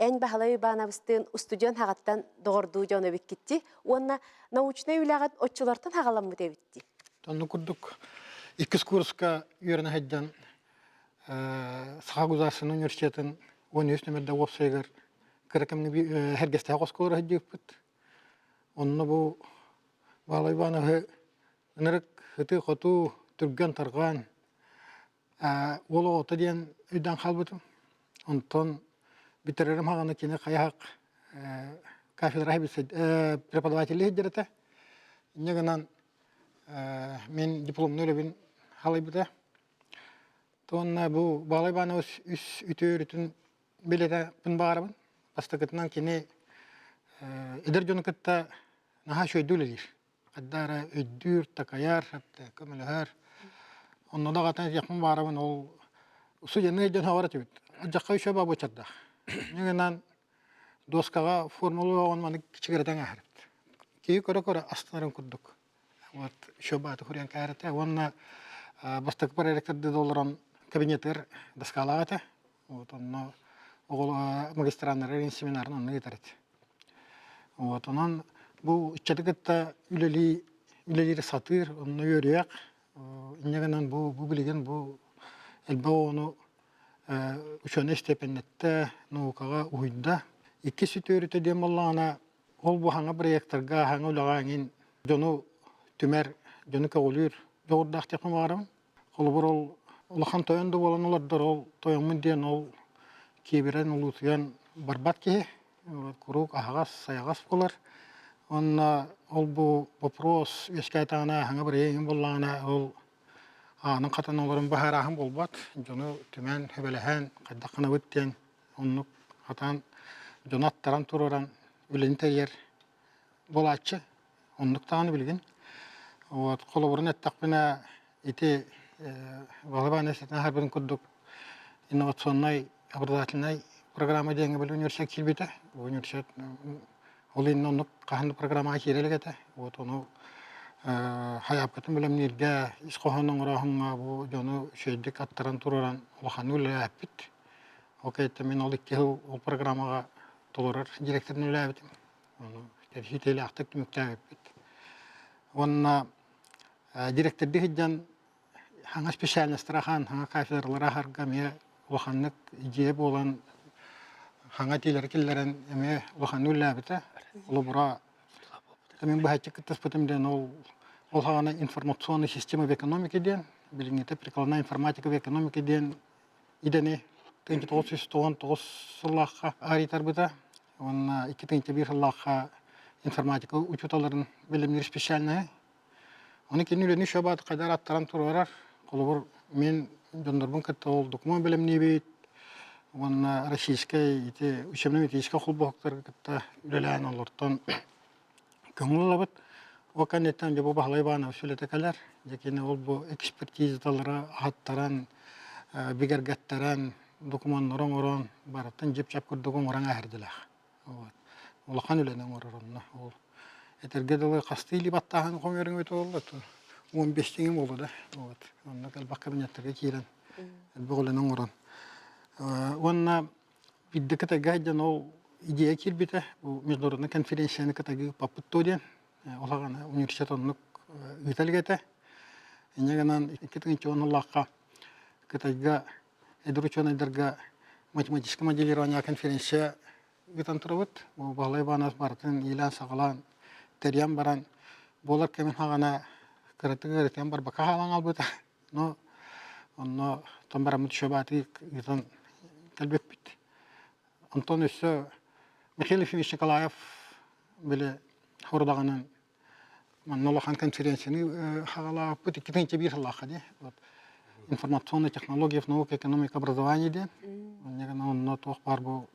ән бағалай бағанабыстың студент хағаттан доғырду жауны беккетті, онына научный үләғат отчылартан хағаламы дәбітті. Танны күрдік. 2 курска үйеріне хайдан Саха Гузарсын университетін 13 нөмірді оқсайғар кірекімні әргесті қосқылары хайдек бұд. Онына бұл бағалай бағанабы үнірік үті қоту түрген тарған олы оты дейін үйден қалбыдым. Онтан битерерим хаганы кине каяк кафедра преподаватель директор. Негенан мен дипломны лебин халайбыта. Тонна бу балайбаны үс үтөрүтүн билете пын барабын. Пастакытынан кине эдер жонукытта наха шөйдүлелир. Каддара өддүр такаяр хапта көмөлөр. Онно да гатан якын барабын ол су жаны жөн хавара түбүт. Жакка үшө бабы чарда. Негенан доскага формула он маны кичигерден ахырып. Кии көрө астарын курдук. Вот шобаты хурян кайрата. Онна бастык проектерде долларан кабинеттер доскалаата. Вот онно огол магистраннар семинарын онны гетерет. Вот онан бу ичтекетта үлелери сатыр, онны өрөк. Иннегенен бу билген бу элбоону ученый степенетте наукага уйда. Икки сүтөрүтө дем боллагана ол бу хаңа проекттерга хаңа улагаңин жону түмер жону көгүлүр жогурдак технологиям. Колбор ол улахан тоянды болан олардар ол тояңмын ден ол кеберен улутуян барбат ке курук ахагас саягас болар. Онна ол бу вопрос ескайтана хаңа проектин боллагана ол аның катаналарын бахарахым болбат. Жону түмен хөбелеһен кайдакына бүттен оннук атан жонаттаран тураран үлентерьер болачы оннук тааны билген. Вот колоборун эттакпына ити Волгоградный харбин курдук инновационный образовательный программа деген бил университет килбите. Университет ол иннонук каханды программа кирелегете. Вот ону hayapkatın bilemlerge iskohanın rahınga bu jonu şeydik attıran turarан улаханы үләппит. Окейте мен ол икки o программага толорар директорын үләппит. Оны хители актык мүктәппит. Онна директор дигән хаңа специальнострахан хаңа кафедралара харга ме улаханнык идея болан хаңа тилер киллерен эме улаханы үләппит. Ол бура Мен бахачык таспытымден ол хагана информационная система в экономике ден, билингете прикладная информатика в экономике ден идене 1999 сыллахка аритар быта. Он 2001 сыллахка информатика учуталарын билимдер специальная. Оны кенүлени шабат кайдар аттаран турарар. Колобор мен жондорбун кетте ол документ билимни бит. Он российская ите учебно-методическая холбоктор кетте үлелән олортон Көңүллабыт оканеттен жобо бахлайбана сүлетекалар, жекене ол бу экспертизалары аттаран, бигергаттаран, документтарын орон бараттан жеп-жап көрдөгөн оран ахырдылар. Вот. Улахан үленен орорунна. Ол этергедалы кастыйли баттахан комерин өтө болду. 15 теңим болду да. Вот. Онда калбак кабинеттерге кирен. Бөгөлөнөн орон. Онна биддекете гайдан ол идея кирбите, бу международный конференцияны катаги папыттоден, олагана университет оннук үтелгете. Инегенан 2010 катага эдуручонайдарга математическое моделирование конференция үтантырыбыт. Бу балай банас бартын илан сагалан терьям баран болар кемен хагана каратыгыртен бар бака халан албыта. Но онно тамбарамыт шобаты үтан калбеппит. Антон өссө Михаил Ефимович Николаев биле хордаганын маннолахан конференцияны хагала пути 2001 жыллаха де. Вот информационные технологии, наука, экономика, образование де. Негана онно тох бар бу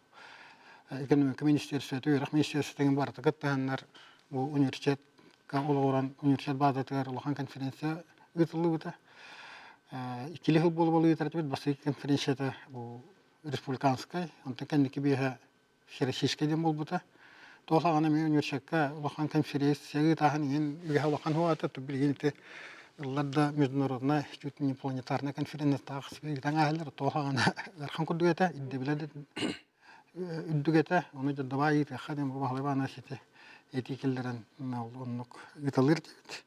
экономика министерството, ирак министерствотен бар тагаттаннар бу университет ка олоран университет базатыгар улахан конференция үтүлүбүтө. Икили жыл болуп өтөрөт басый конференцияда бу республиканская, он такенники биха всероссийский дем болбута. Толагана мен университетка улахан конференция тахан ен биха улахан хуата то билгенте ладда международная чуть не планетарная конференция тагыс таңаһалар толагана архан кудуета идде билет үддүгете оны жадабай хадем бахлабана сите этикелдерен оннук италыр дебит.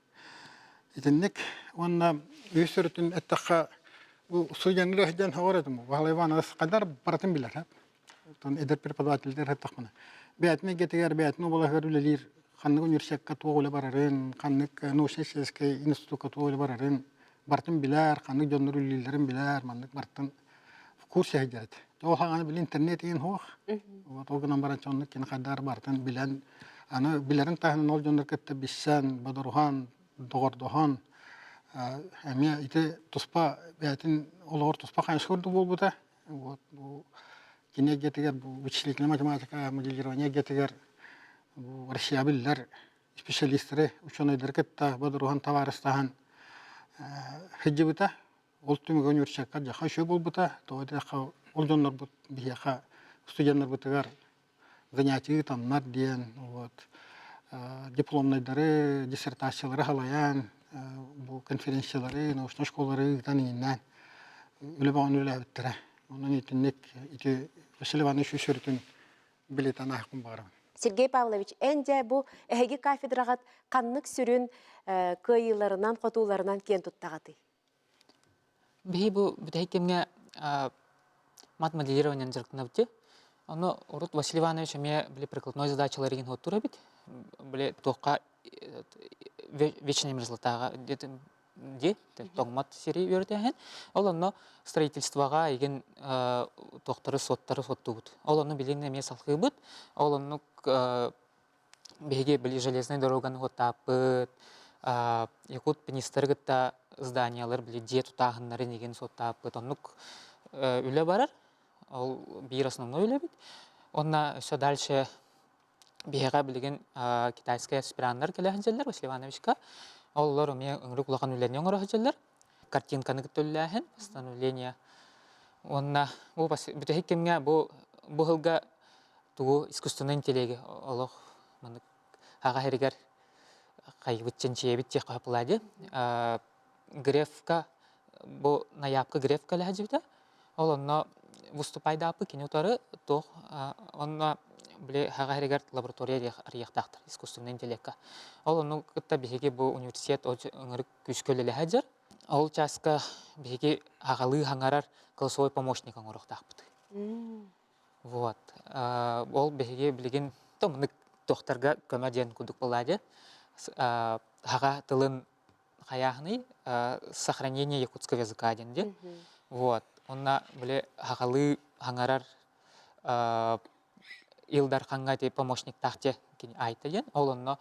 Итенник онна өсөртүн эттаха бу суянлы хәдән хаваратым. Бахлабана кадар бартын билер. Тон эдер преподавательдер хаттахмана. Бәйтме гетегәр бәйтме булагыр үлелер. Ханны университетка тугылы барарын, ханны научно-исследовательский институтка тугылы барарын, бартын билер, ханны жоннор үлелерин билер, маннык бартын в курсе хәдәт. Тоғаны бил интернет ен хох. Вот огынан барачонны кен кадар бартын билен, аны билерин тахын ол жоннор кетте биссән, бадырхан, догордохан. Әмия ите туспа бәйтин олор туспа ханшурду болбута. Вот кине гетегер бу вычислительная математика, моделирование гетегер бу Россия биллер специалисттары, ученыйлар кетта бадырхан товарыстахан хәҗибута. Ол түмгә университетка жаха шö болбута. Тода ол жоннор бу бияха студентлар бутыгар занятий томнар диен, вот. Дипломнайдары, диссертациялары халаян, бу конференциялары, научный школары таниннан үле баган үле биттере. Onun итинник ити Василий Иванович үсөртүн билетан ахкын бара. Сергей Павлович, энде бу эһеги кафедрагат каннык сүрүн кыйыларынан, котууларынан кен туттагаты. Бихи бу битейкемге мат моделирование зеркнавте. Оно урут Василий Иванович мне были прикладной задачи ларин хоттура бит. Были тока вечный мерзлатага де тongмат серии вердеген. Ол оно строительствога иген тохтары соттары соттугут. Ол оно билине ме салхыбыт. Ол оно беге били железной дороганы хоттапыт. Якут пенистергытта зданиялар били де тутагыннары неген соттапыт. Онук үле барар. Ол бир основной үле бит. Онна все дальше бега билген китайская аспиранттар келехенжелер Василий Ивановичка. Оллар уме ыңры кулахан үләнен оңырахыжалар. Картинканы күттөлләхен, становление. Онна, бүтәхек кемге бұл ғылға туғы искусственный интеллеги олық аға херігер қайғытчен чиебіт тек қапылады. Грефка, бұл наябқы грефка ләжібді. Ол онна выступайды апы кені ұтары тоқ. Онна Бле хагайригар лаборатория арияқтақтыр, искусственный интеллектка. Ол оны күтті бігеге бұл университет өңірі күшкөлі ләхәджар. Ол часка бігеге ағалы хаңарар голосовой помощник оңырықтақ бұды. Вот. Ол бігеге білген томынық тоқтарға көмәден күдік болады. Хаға тылын қаяғыны сохранение якутского языка денде. Вот. Онна біле ағалы хаңарар Илдар хангати помощник тахте кини айтайын. Ол онно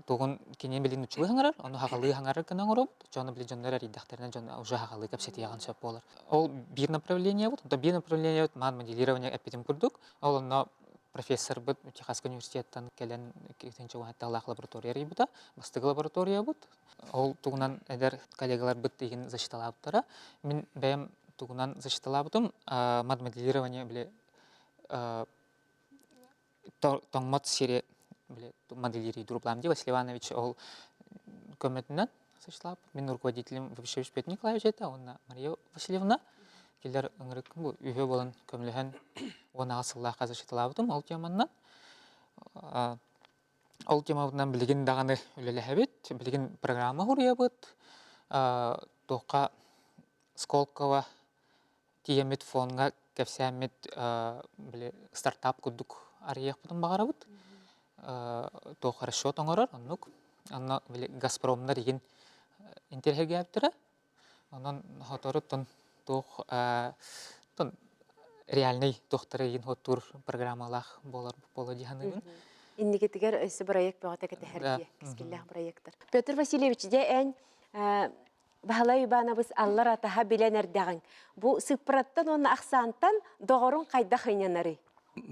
тугун кини билин учулы хаңарар, оны хагалы хаңарар кана ороб, жоны били жондар редакторына жона уже хагалы капсети яган сөп болар. Ол бир направление вот, то бир направление вот ман моделирование эпидем курдук. Ол онно профессор бут Техасский университеттен келен кетенче вахталах лаборатория рибута, бастыгы лаборатория бут. Ол тугунан эдер коллегалар бут деген защиталаптара. Мен бем тугунан защиталаптым, ман моделирование биле Тоңмат серия моделири дурупламди Василий Иванович ол көмөтүнөн сычлап мен руководителем Вишевич Петр Николаевич это онна Мария Васильевна келер ыңрык бу үйө болон көмөлөһөн она асылла казашытылабытым ол теманна ол темадан билген даганы үлелехебит билген программа хуриябыт тока Сколково тиемет фонга кепсәмет биле стартап кудук арияқ бұтын бағарабыд. То хорошо тоңырар, оннук. Онна Газпромна деген интерхерге әптірі. Онан хоторы тон реальный тоқтары еген хоттур программалақ болар болу дегенігін. Иннигетігер өсі проект бағыта кәтіхерге, кескілләқ проекттар. Петр Васильевич, де ән бағалай үбанабыз аллар атаға білен әрдіғын. Бұл сыппыраттан оны ақсантан доғырын қайда қайнанары?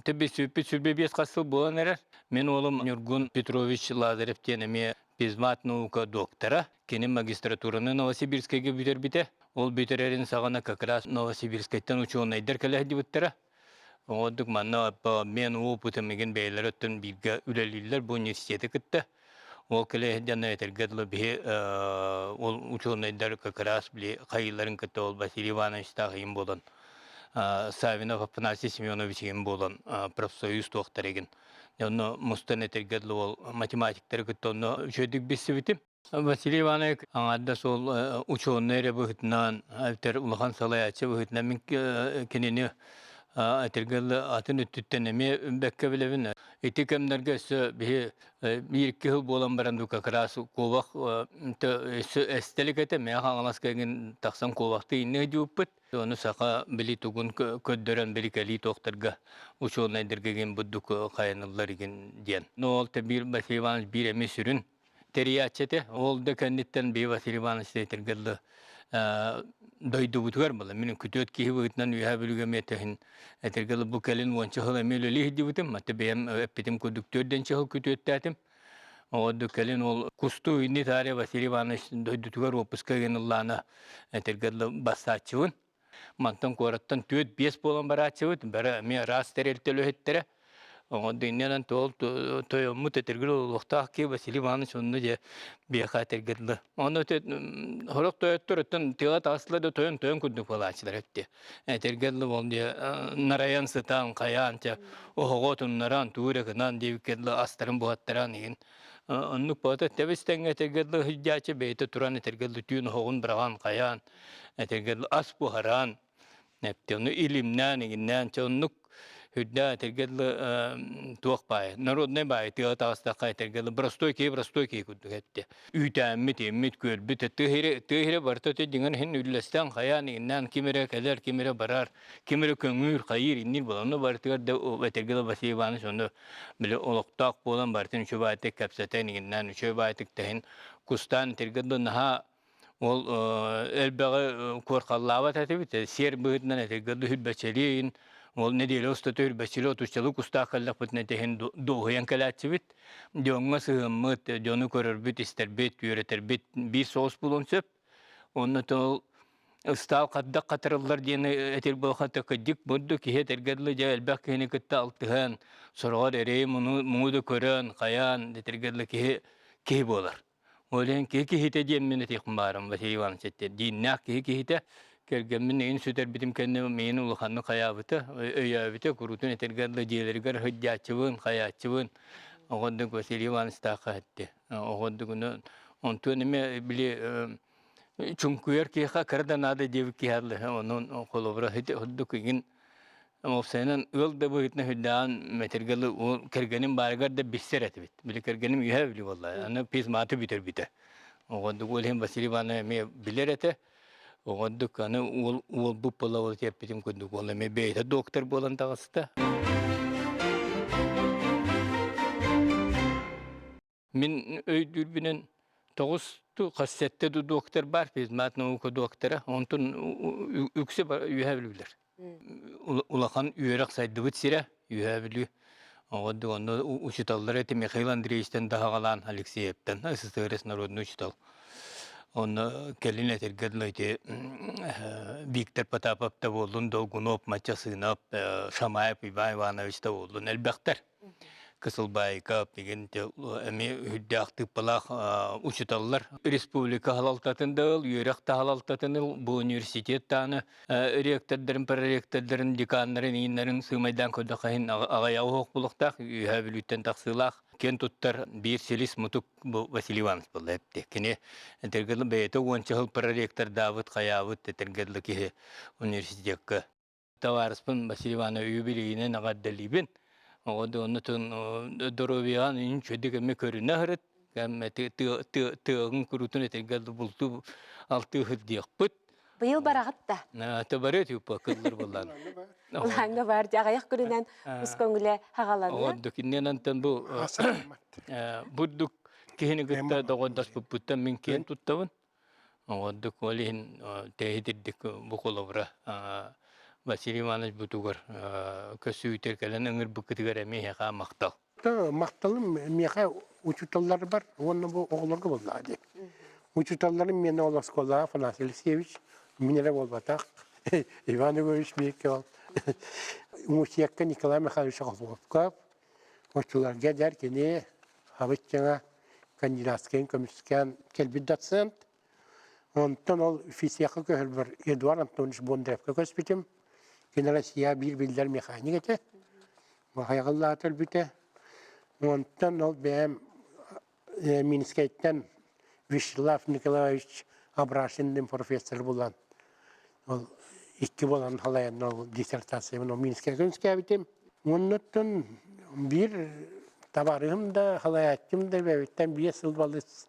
Тебе сүрбе бес қасыл болан әрі. Мен олым Нюргун Петрович Лазарев тенеме пизмат наука доктора. Кені магистратураны Новосибирскайге бүтер біте. Ол бүтер әрін сағана как раз Новосибирскайттан учуынайдар кәләді бүттірі. Оғыдық манна мен опытымеген бәйлер өттін бірге үлелілер бұл университеті күтті. Ол кәләден әтергәділі бе ол учуынайдар как раз біле қайыларын күтті ол Василий Иванович тағайын болан. Савинов Афанасий Семенович ем болан профсоюз тоқтар еген. Оны мұстан әтергәділі ол математиктер күтті оны үшөдік бесі бітім. Василий Иванович аңадда сол учуынайры бұғытынан, әвтер ұлған салаячы бұғытынан мен кенені әтергәділі атын өттіттен әме бәкке білевін. Эти кемнерге өсі бір-екі жыл болан баранду как раз ковақ әстелік әті мен аңалас кәген тақсан ковақты инне жуыппыт. Оны сақа білі тұғын көддерін білі кәлі тоқтарға ұшуын әдіргеген бұддық қайынылар еген ден. Ол бір Василий Иванович бір әме сүрін териячеті. Ол да кәндеттен бір Василий Иванович әтергелі дойду бұтығар бұла. Менің күтөт кейі бұғытынан үйә білугеме әтігін әтергелі бұл кәлін ончы қыл әмел өлі хеді бұтым. Маты бәйім әппетім көдіктөрден чығыл күтөтті әтім. Оды кәлін ол күсті үйіне тәрі Василий Иванович дойду тұғар опысқаген ұлланы әтергелі басатчығын. Мантан кораттан төт бес болан баратчыбыт, бәрі мен рас тәрелтелі өттері. Оңон дүйненен тол тойоммут этергил олуқтақ ки Василий Иванович онны же бияқа тергеділі. Оны хорок тойоттырыттын тыға тағысылы да тойон күрдік балачылар өтті. Тергеділі ол де нараян сытан, қаян, оғотун наран, туырекынан девікеділі астарын бұғаттаран еген. Оннук бата тәбістен тергеділі хүджачы бейті туран тергеділі түйін оғын біраған қаян, тергеділі ас бұғаран, оны илимнан егеннан, оннук Худда тергелі туақ бай. Народный бай тыға тағыстаққа тергелі простой кей күдді әтті. Үйтәммет, еммет көлбіт. Тыгере барта тедіңін хен үлләстен қаян егіннен кемере кәлер, кемере барар, кемере көңір, қайыр иннер боланы бар тыгар да тергелі Василий Иванович оны білі олықтақ болан бартын шөбайтық кәпсәтен егіннен шөбайтық тәхін кустан тергелі наға ол әлбәғі көрқаллава тәтібіті. Сер бұғытынан тергелі хүлбәчелейін. Ол неделе остатыр бәсиле отуччалу кустақаллақ бұтына теген доғыян кәләтчі біт. Доңға сығымыт, доны көрір біт, істер біт, үйретер біт, бір соғыс бұлын сөп. Оны тол ұстал қаддақ қатырылар дені әтел бұл қаты қыддік бұдды кеге тергеділі жа әлбәқ кені күтті алтыған, сұрғар әрей мұңуды көрін, қаян, тергеділі кеге болар. Олен кеге дем мені текім барым, Василий Иванович әттер. Дейіннақ кеге Кергемmin en süter bitim kendi meyini ulukanlı kayabıtı, öyabıtı, kurutun etergadlı diyelergar hıccaçıvın, kayatçıvın. Oğuduk Vasily Ivanoviç taqa etti. Oğuduk onu töneme bile çünküyer ki kardan adı devik ki hadlı. Onun kolobra hıdduk egin. Ama senin ılda bu hitne hüddan metergalı kergenin bargar da bisser etbit. Bile kergenim yuha bili vallahi. Ana pis matı biter biter. Oğuduk olhem Vasily Ivanoviç bilir ete. Oğuduk anı ol bu pala yapıyorum kunduk oleme beyta doktor bolan tağısta. Min öydürbinin toğustu kassette de doktor var biz matna oku doktora ontun yüksek yühevliler. Ulakan üyerak saydı bit sire yühevli. Oğuduk onu uçutallar eti Mikhail Andreevичтен daha kalan Alexeyev'ten. Asistores Narodny uçutal. Onu kelline tergadlaydı Viktor Potapov da oldun, Dolgunov, Maçasınov, Şamayev, İvan Ivanoviç da oldun. Elbekter. Kısılbayıka, emi hüddağıtı palak uçutallar. Respublika halaltatında, yörekte halaltatında bu üniversitet tanı rektörlerin, prerektörlerin, dekanların, inlerin sığmaydan kodakayın ağayağı hokbuluqtaq, üyebilütten taqsılaq. Ken tuttar bir selis mutuk bu Vasily Ivanoviç buldu hepti. Kene tergadlı beyte onçahıl prerektör David Kayavut tergadlı ki üniversitetke. Tavarıspın Vasily Ivanoviç üyebiliğine nagaddalibin. O da onu tun doroviyan in çödük eme körüne hırt. Kemme tığın kurutun tergadlı buldu altı hıddiyak put. Быйыл барағат та. Tabaret yupa kıldır buldan. Улаңга бар жагаяк көрүнөн үскөңүлө хагаланы. Oğuddukinden antan bu budduk kihini gıtta doğudas puputta minken tuttavun. Oğudduk olihin tehidirdik bu kolovra. Vasily Ivanoviç butugar kösüyter kelen ıngır bukıtıgar emeğe qa maqtal. Maqtalım meğe uçutallar var. Onu bu oğullarga bolladı. Uçutallarım meni olas kola Afanasyeviç minere bolbatak. Ivanoviç meke ol. Musiyakka Nikolay Mikhailovich Kholmovkov. Oçular geder ki ne havitçana kandidatken komisken kelbi dotsent. Ondan ol fizyaka köhel bir Eduard Antonovich Bondrevka köspitim. Generasiya bir bilder mekanik ete. Vahayallah atılbite. Ondan ol benim Minskay'tan Vishlav Nikolaevich Abrashin'den profesör bulan. Ol iki bulan halayan ol disertasyon o Minsk'e gönskəbitim. Ondan bir tabarım da halayatım da bebekten bir sılbalız,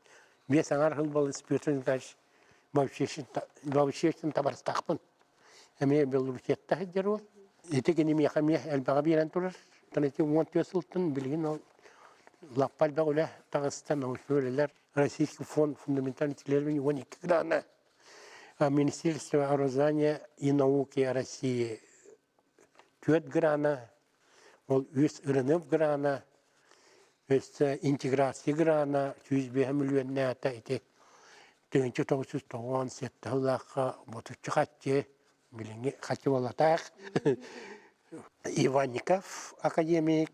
bir sanar hılbalız bütün kaç babşeşin tabarız takpın. Hem belirtiyette hediyer ol. Etekeni miyakamiye elbağa bir an durur. Tanıtı montiyo sultan bilgin ol. Lappal da öyle Dağıstan o söyleler. Российский фонд фундаментальных исследований он никогда Министерство образования и науки России тüet грана, ол üs ırınıp grana, üs integrasiya grana, 100 milyon nata iti. 1997 yıllıqa botuçu qatçı, bilingi qatçı olataq. Ivannikov akademik,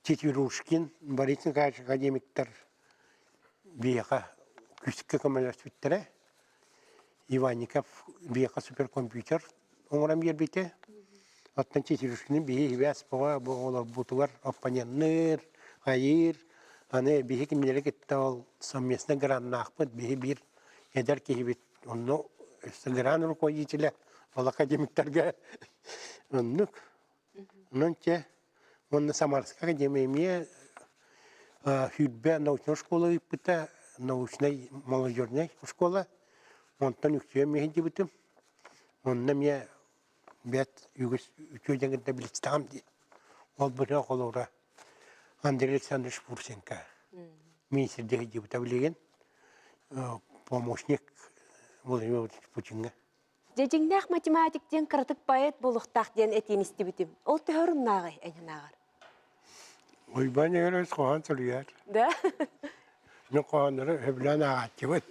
Тетирушкин, Борисин академиктар бияка күсікке көмелер сүттірі. Иванников бияка суперкомпьютер оңырам ербейте. Оттан Тетирушкinin бии вяз пова бұтылар оппоненттер, айыр. Аны бии кемелері кетті ол совместно гранна ақпыт, бии бір едер кейбет. Оны гран руководителя ол академиктерге. Онын те, оны Самарская академия Хүдбе научная школа иппыта, научная молодежная школа. Онтан үктüе мехенде бітім. Онна мне бәт үтөдеңгенде білістіғам де. Ол бұна қолуыра Андрей Александрович Пурсенко. Министрдегі дебіта білеген. Помощник Владимир Владимирович Путинға. Дежиңнақ математиктен қыртық поэт болуқтақ ден әтемісті бітім. Ол түхірін нағай, әнінағар. Ойбан егер өз қоған сұлияр. Да? Мен қоғанлары өбілен ағат жебет.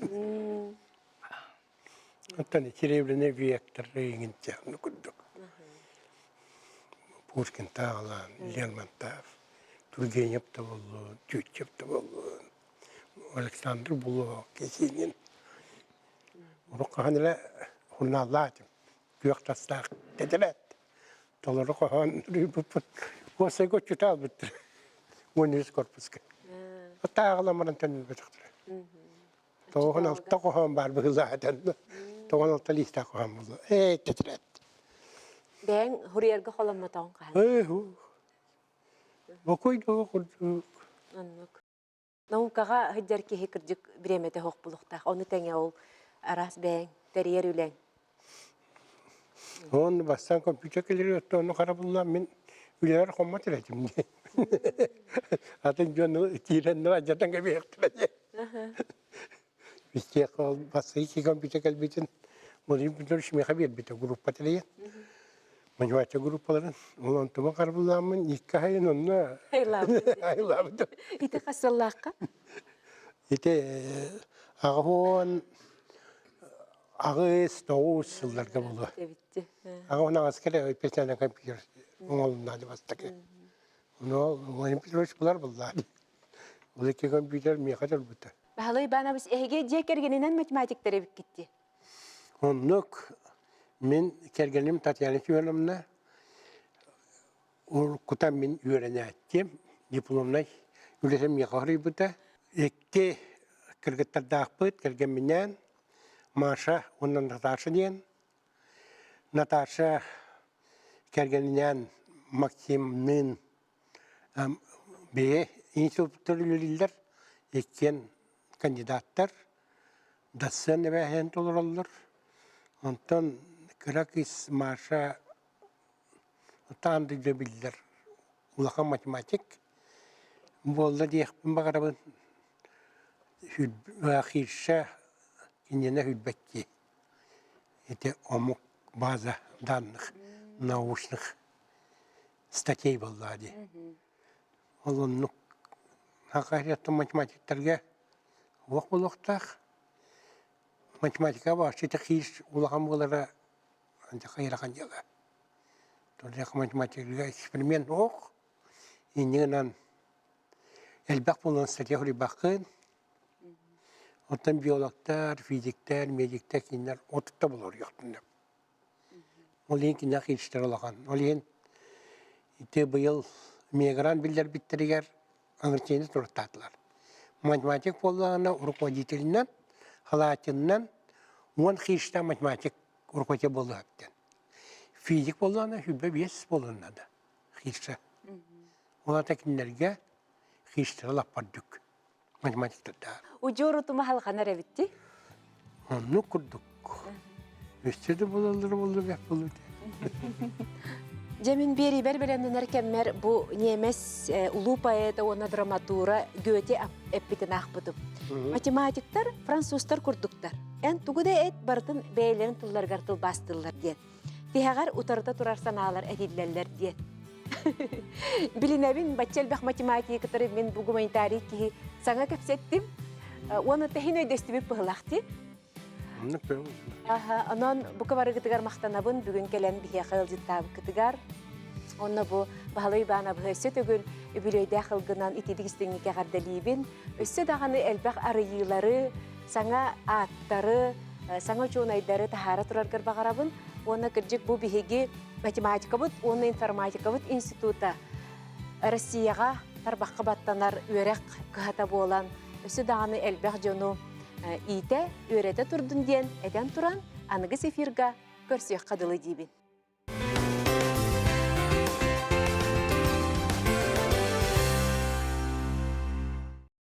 Оттан теребіліне вектор рейгін жағыны күрдік. Пушкин тағылан, Лермонтов, Тургенев та болу, Тютчев та болу, Александр Було, Кесенин. Рұққанлары Хурналлатым, күйіқтастақ деділет. Толары қоған рүйбіппін. Осы көтчі талбыттыр. 13 корпусқа. Тағыламырын тәнін бөтіқтір. Тоғын алтта қоған бар бұғыза әтенді. Тоғын алтта листа қоған бұлы. Деділет. Бәң хұрергі қолымы тауын қаған. Оқойды оқырдық. Аннық. Наукаға хүддер кеге кірдік біреметі хоқ бұлықтақ. Оны тәңе ол арас бәң, тәрер үләң. Оны бастан компьютер келері өтті, оны қара бұлынан мен үлелер қомат әлетім. Атын жоны тиренні ажатан көбейектір. Бісте қол басы екі компьютер келбейтін. Оны бүтір үшмеға бербейті группа тілейін. Математика группаларын. Ол онтыма қара бұланмын, екі айын онына айлабыды. Иті қасыллаққа? Ите ағуын ағыз, тоғыз жылдарға болу. Ағуын ағыз келе өйпесінен компьютер оңалынады бастаке. Оны Петрович бұлар бұллады. Ол екі компьютер меға жыл бұты. Бағалай бана біз әйге жек кергенінен математиктері бік кетті. Онлық мен кергенім Татьяна Тюеновна Уркутан мен үйрене әттем. Дипломнай үлесем меға ғыры бұты. Екке кіргіттарды ақпыт, келген менен Маша, оннан Наташа ден. Наташа кергенінен Максимнің бе институттар үлелілер, еккен кандидаттар, дассан әбәхен толыралылар. Онтан Кракис Маша отанды дөбілдер. Улақан математик. Болды дейхпін бағарабын. Хирша кинене хүлбәтке. Это омук база данных, научных статей болды. Олоннук хақариятты математиктерге оқ болуқтақ. Математика бар, шеті қиыш улаған болары қайрақан жағы. Тұрдық математиктерге эксперимент оқ. Енігінен әлбәқ болуын статья хүрі бақын. Оттан биологтар, физиктер, медиктер кейіндер отытта болуыр яқтында. Ол ең кейінен қиыштар олаған. Ол ең бұйыл мегран білдер біттерігер аңыртейді тұрықтатылар. Математик болуғана руководителінен, халатыннан, он қиышта математик руководитель болу әптен. Физик болуғана хүбі бес болуына да қиышта. Олата кейіндерге қиыштары лаппардық. Математиктарда. Уджору тума халқанар әбітті? Оны күрдік. Өстеді болды бәп болды. Жемін бері бәр-бәрәнін әркәммәр бұ немес ұлу поэта, оны драматура гөте әппетін ақпыдып. Математиктар, французтар күрдіктар. Ән тұғыда әт бардың бәйлерін тұлларғар тұл бастылар дед. Тихағар ұтарда тұрар саналар әділләлер дед. Білінәбін бәтчәлбәқ математикатары мен бұл гуманитарий кейі саңа көпсеттім. Оны тәхін өйдөстібіп бұғылақты. Оны Онан бұқа бары күтігар мақтанабын бүгін кәлән біге қағыл жыттабы күтігар. Онна бу баһалай баана быһыsse төгүл үбүлөйдэ хылгынан итидигистеңике гардалибин. Өссө даганы элбэх арыйылары, саңа аттары, саңа чуунайдары тахара тураргар багарабын. Онна кырдьык бу биһиги математикабыт, онна информатикабыт института Россияга тарбаққа баттанар үйрек кыхата болан. Өссө даганы элбэх жону ите үйрете турдун диен эден туран аныгыс эфирга көрсөк кадылы дибин.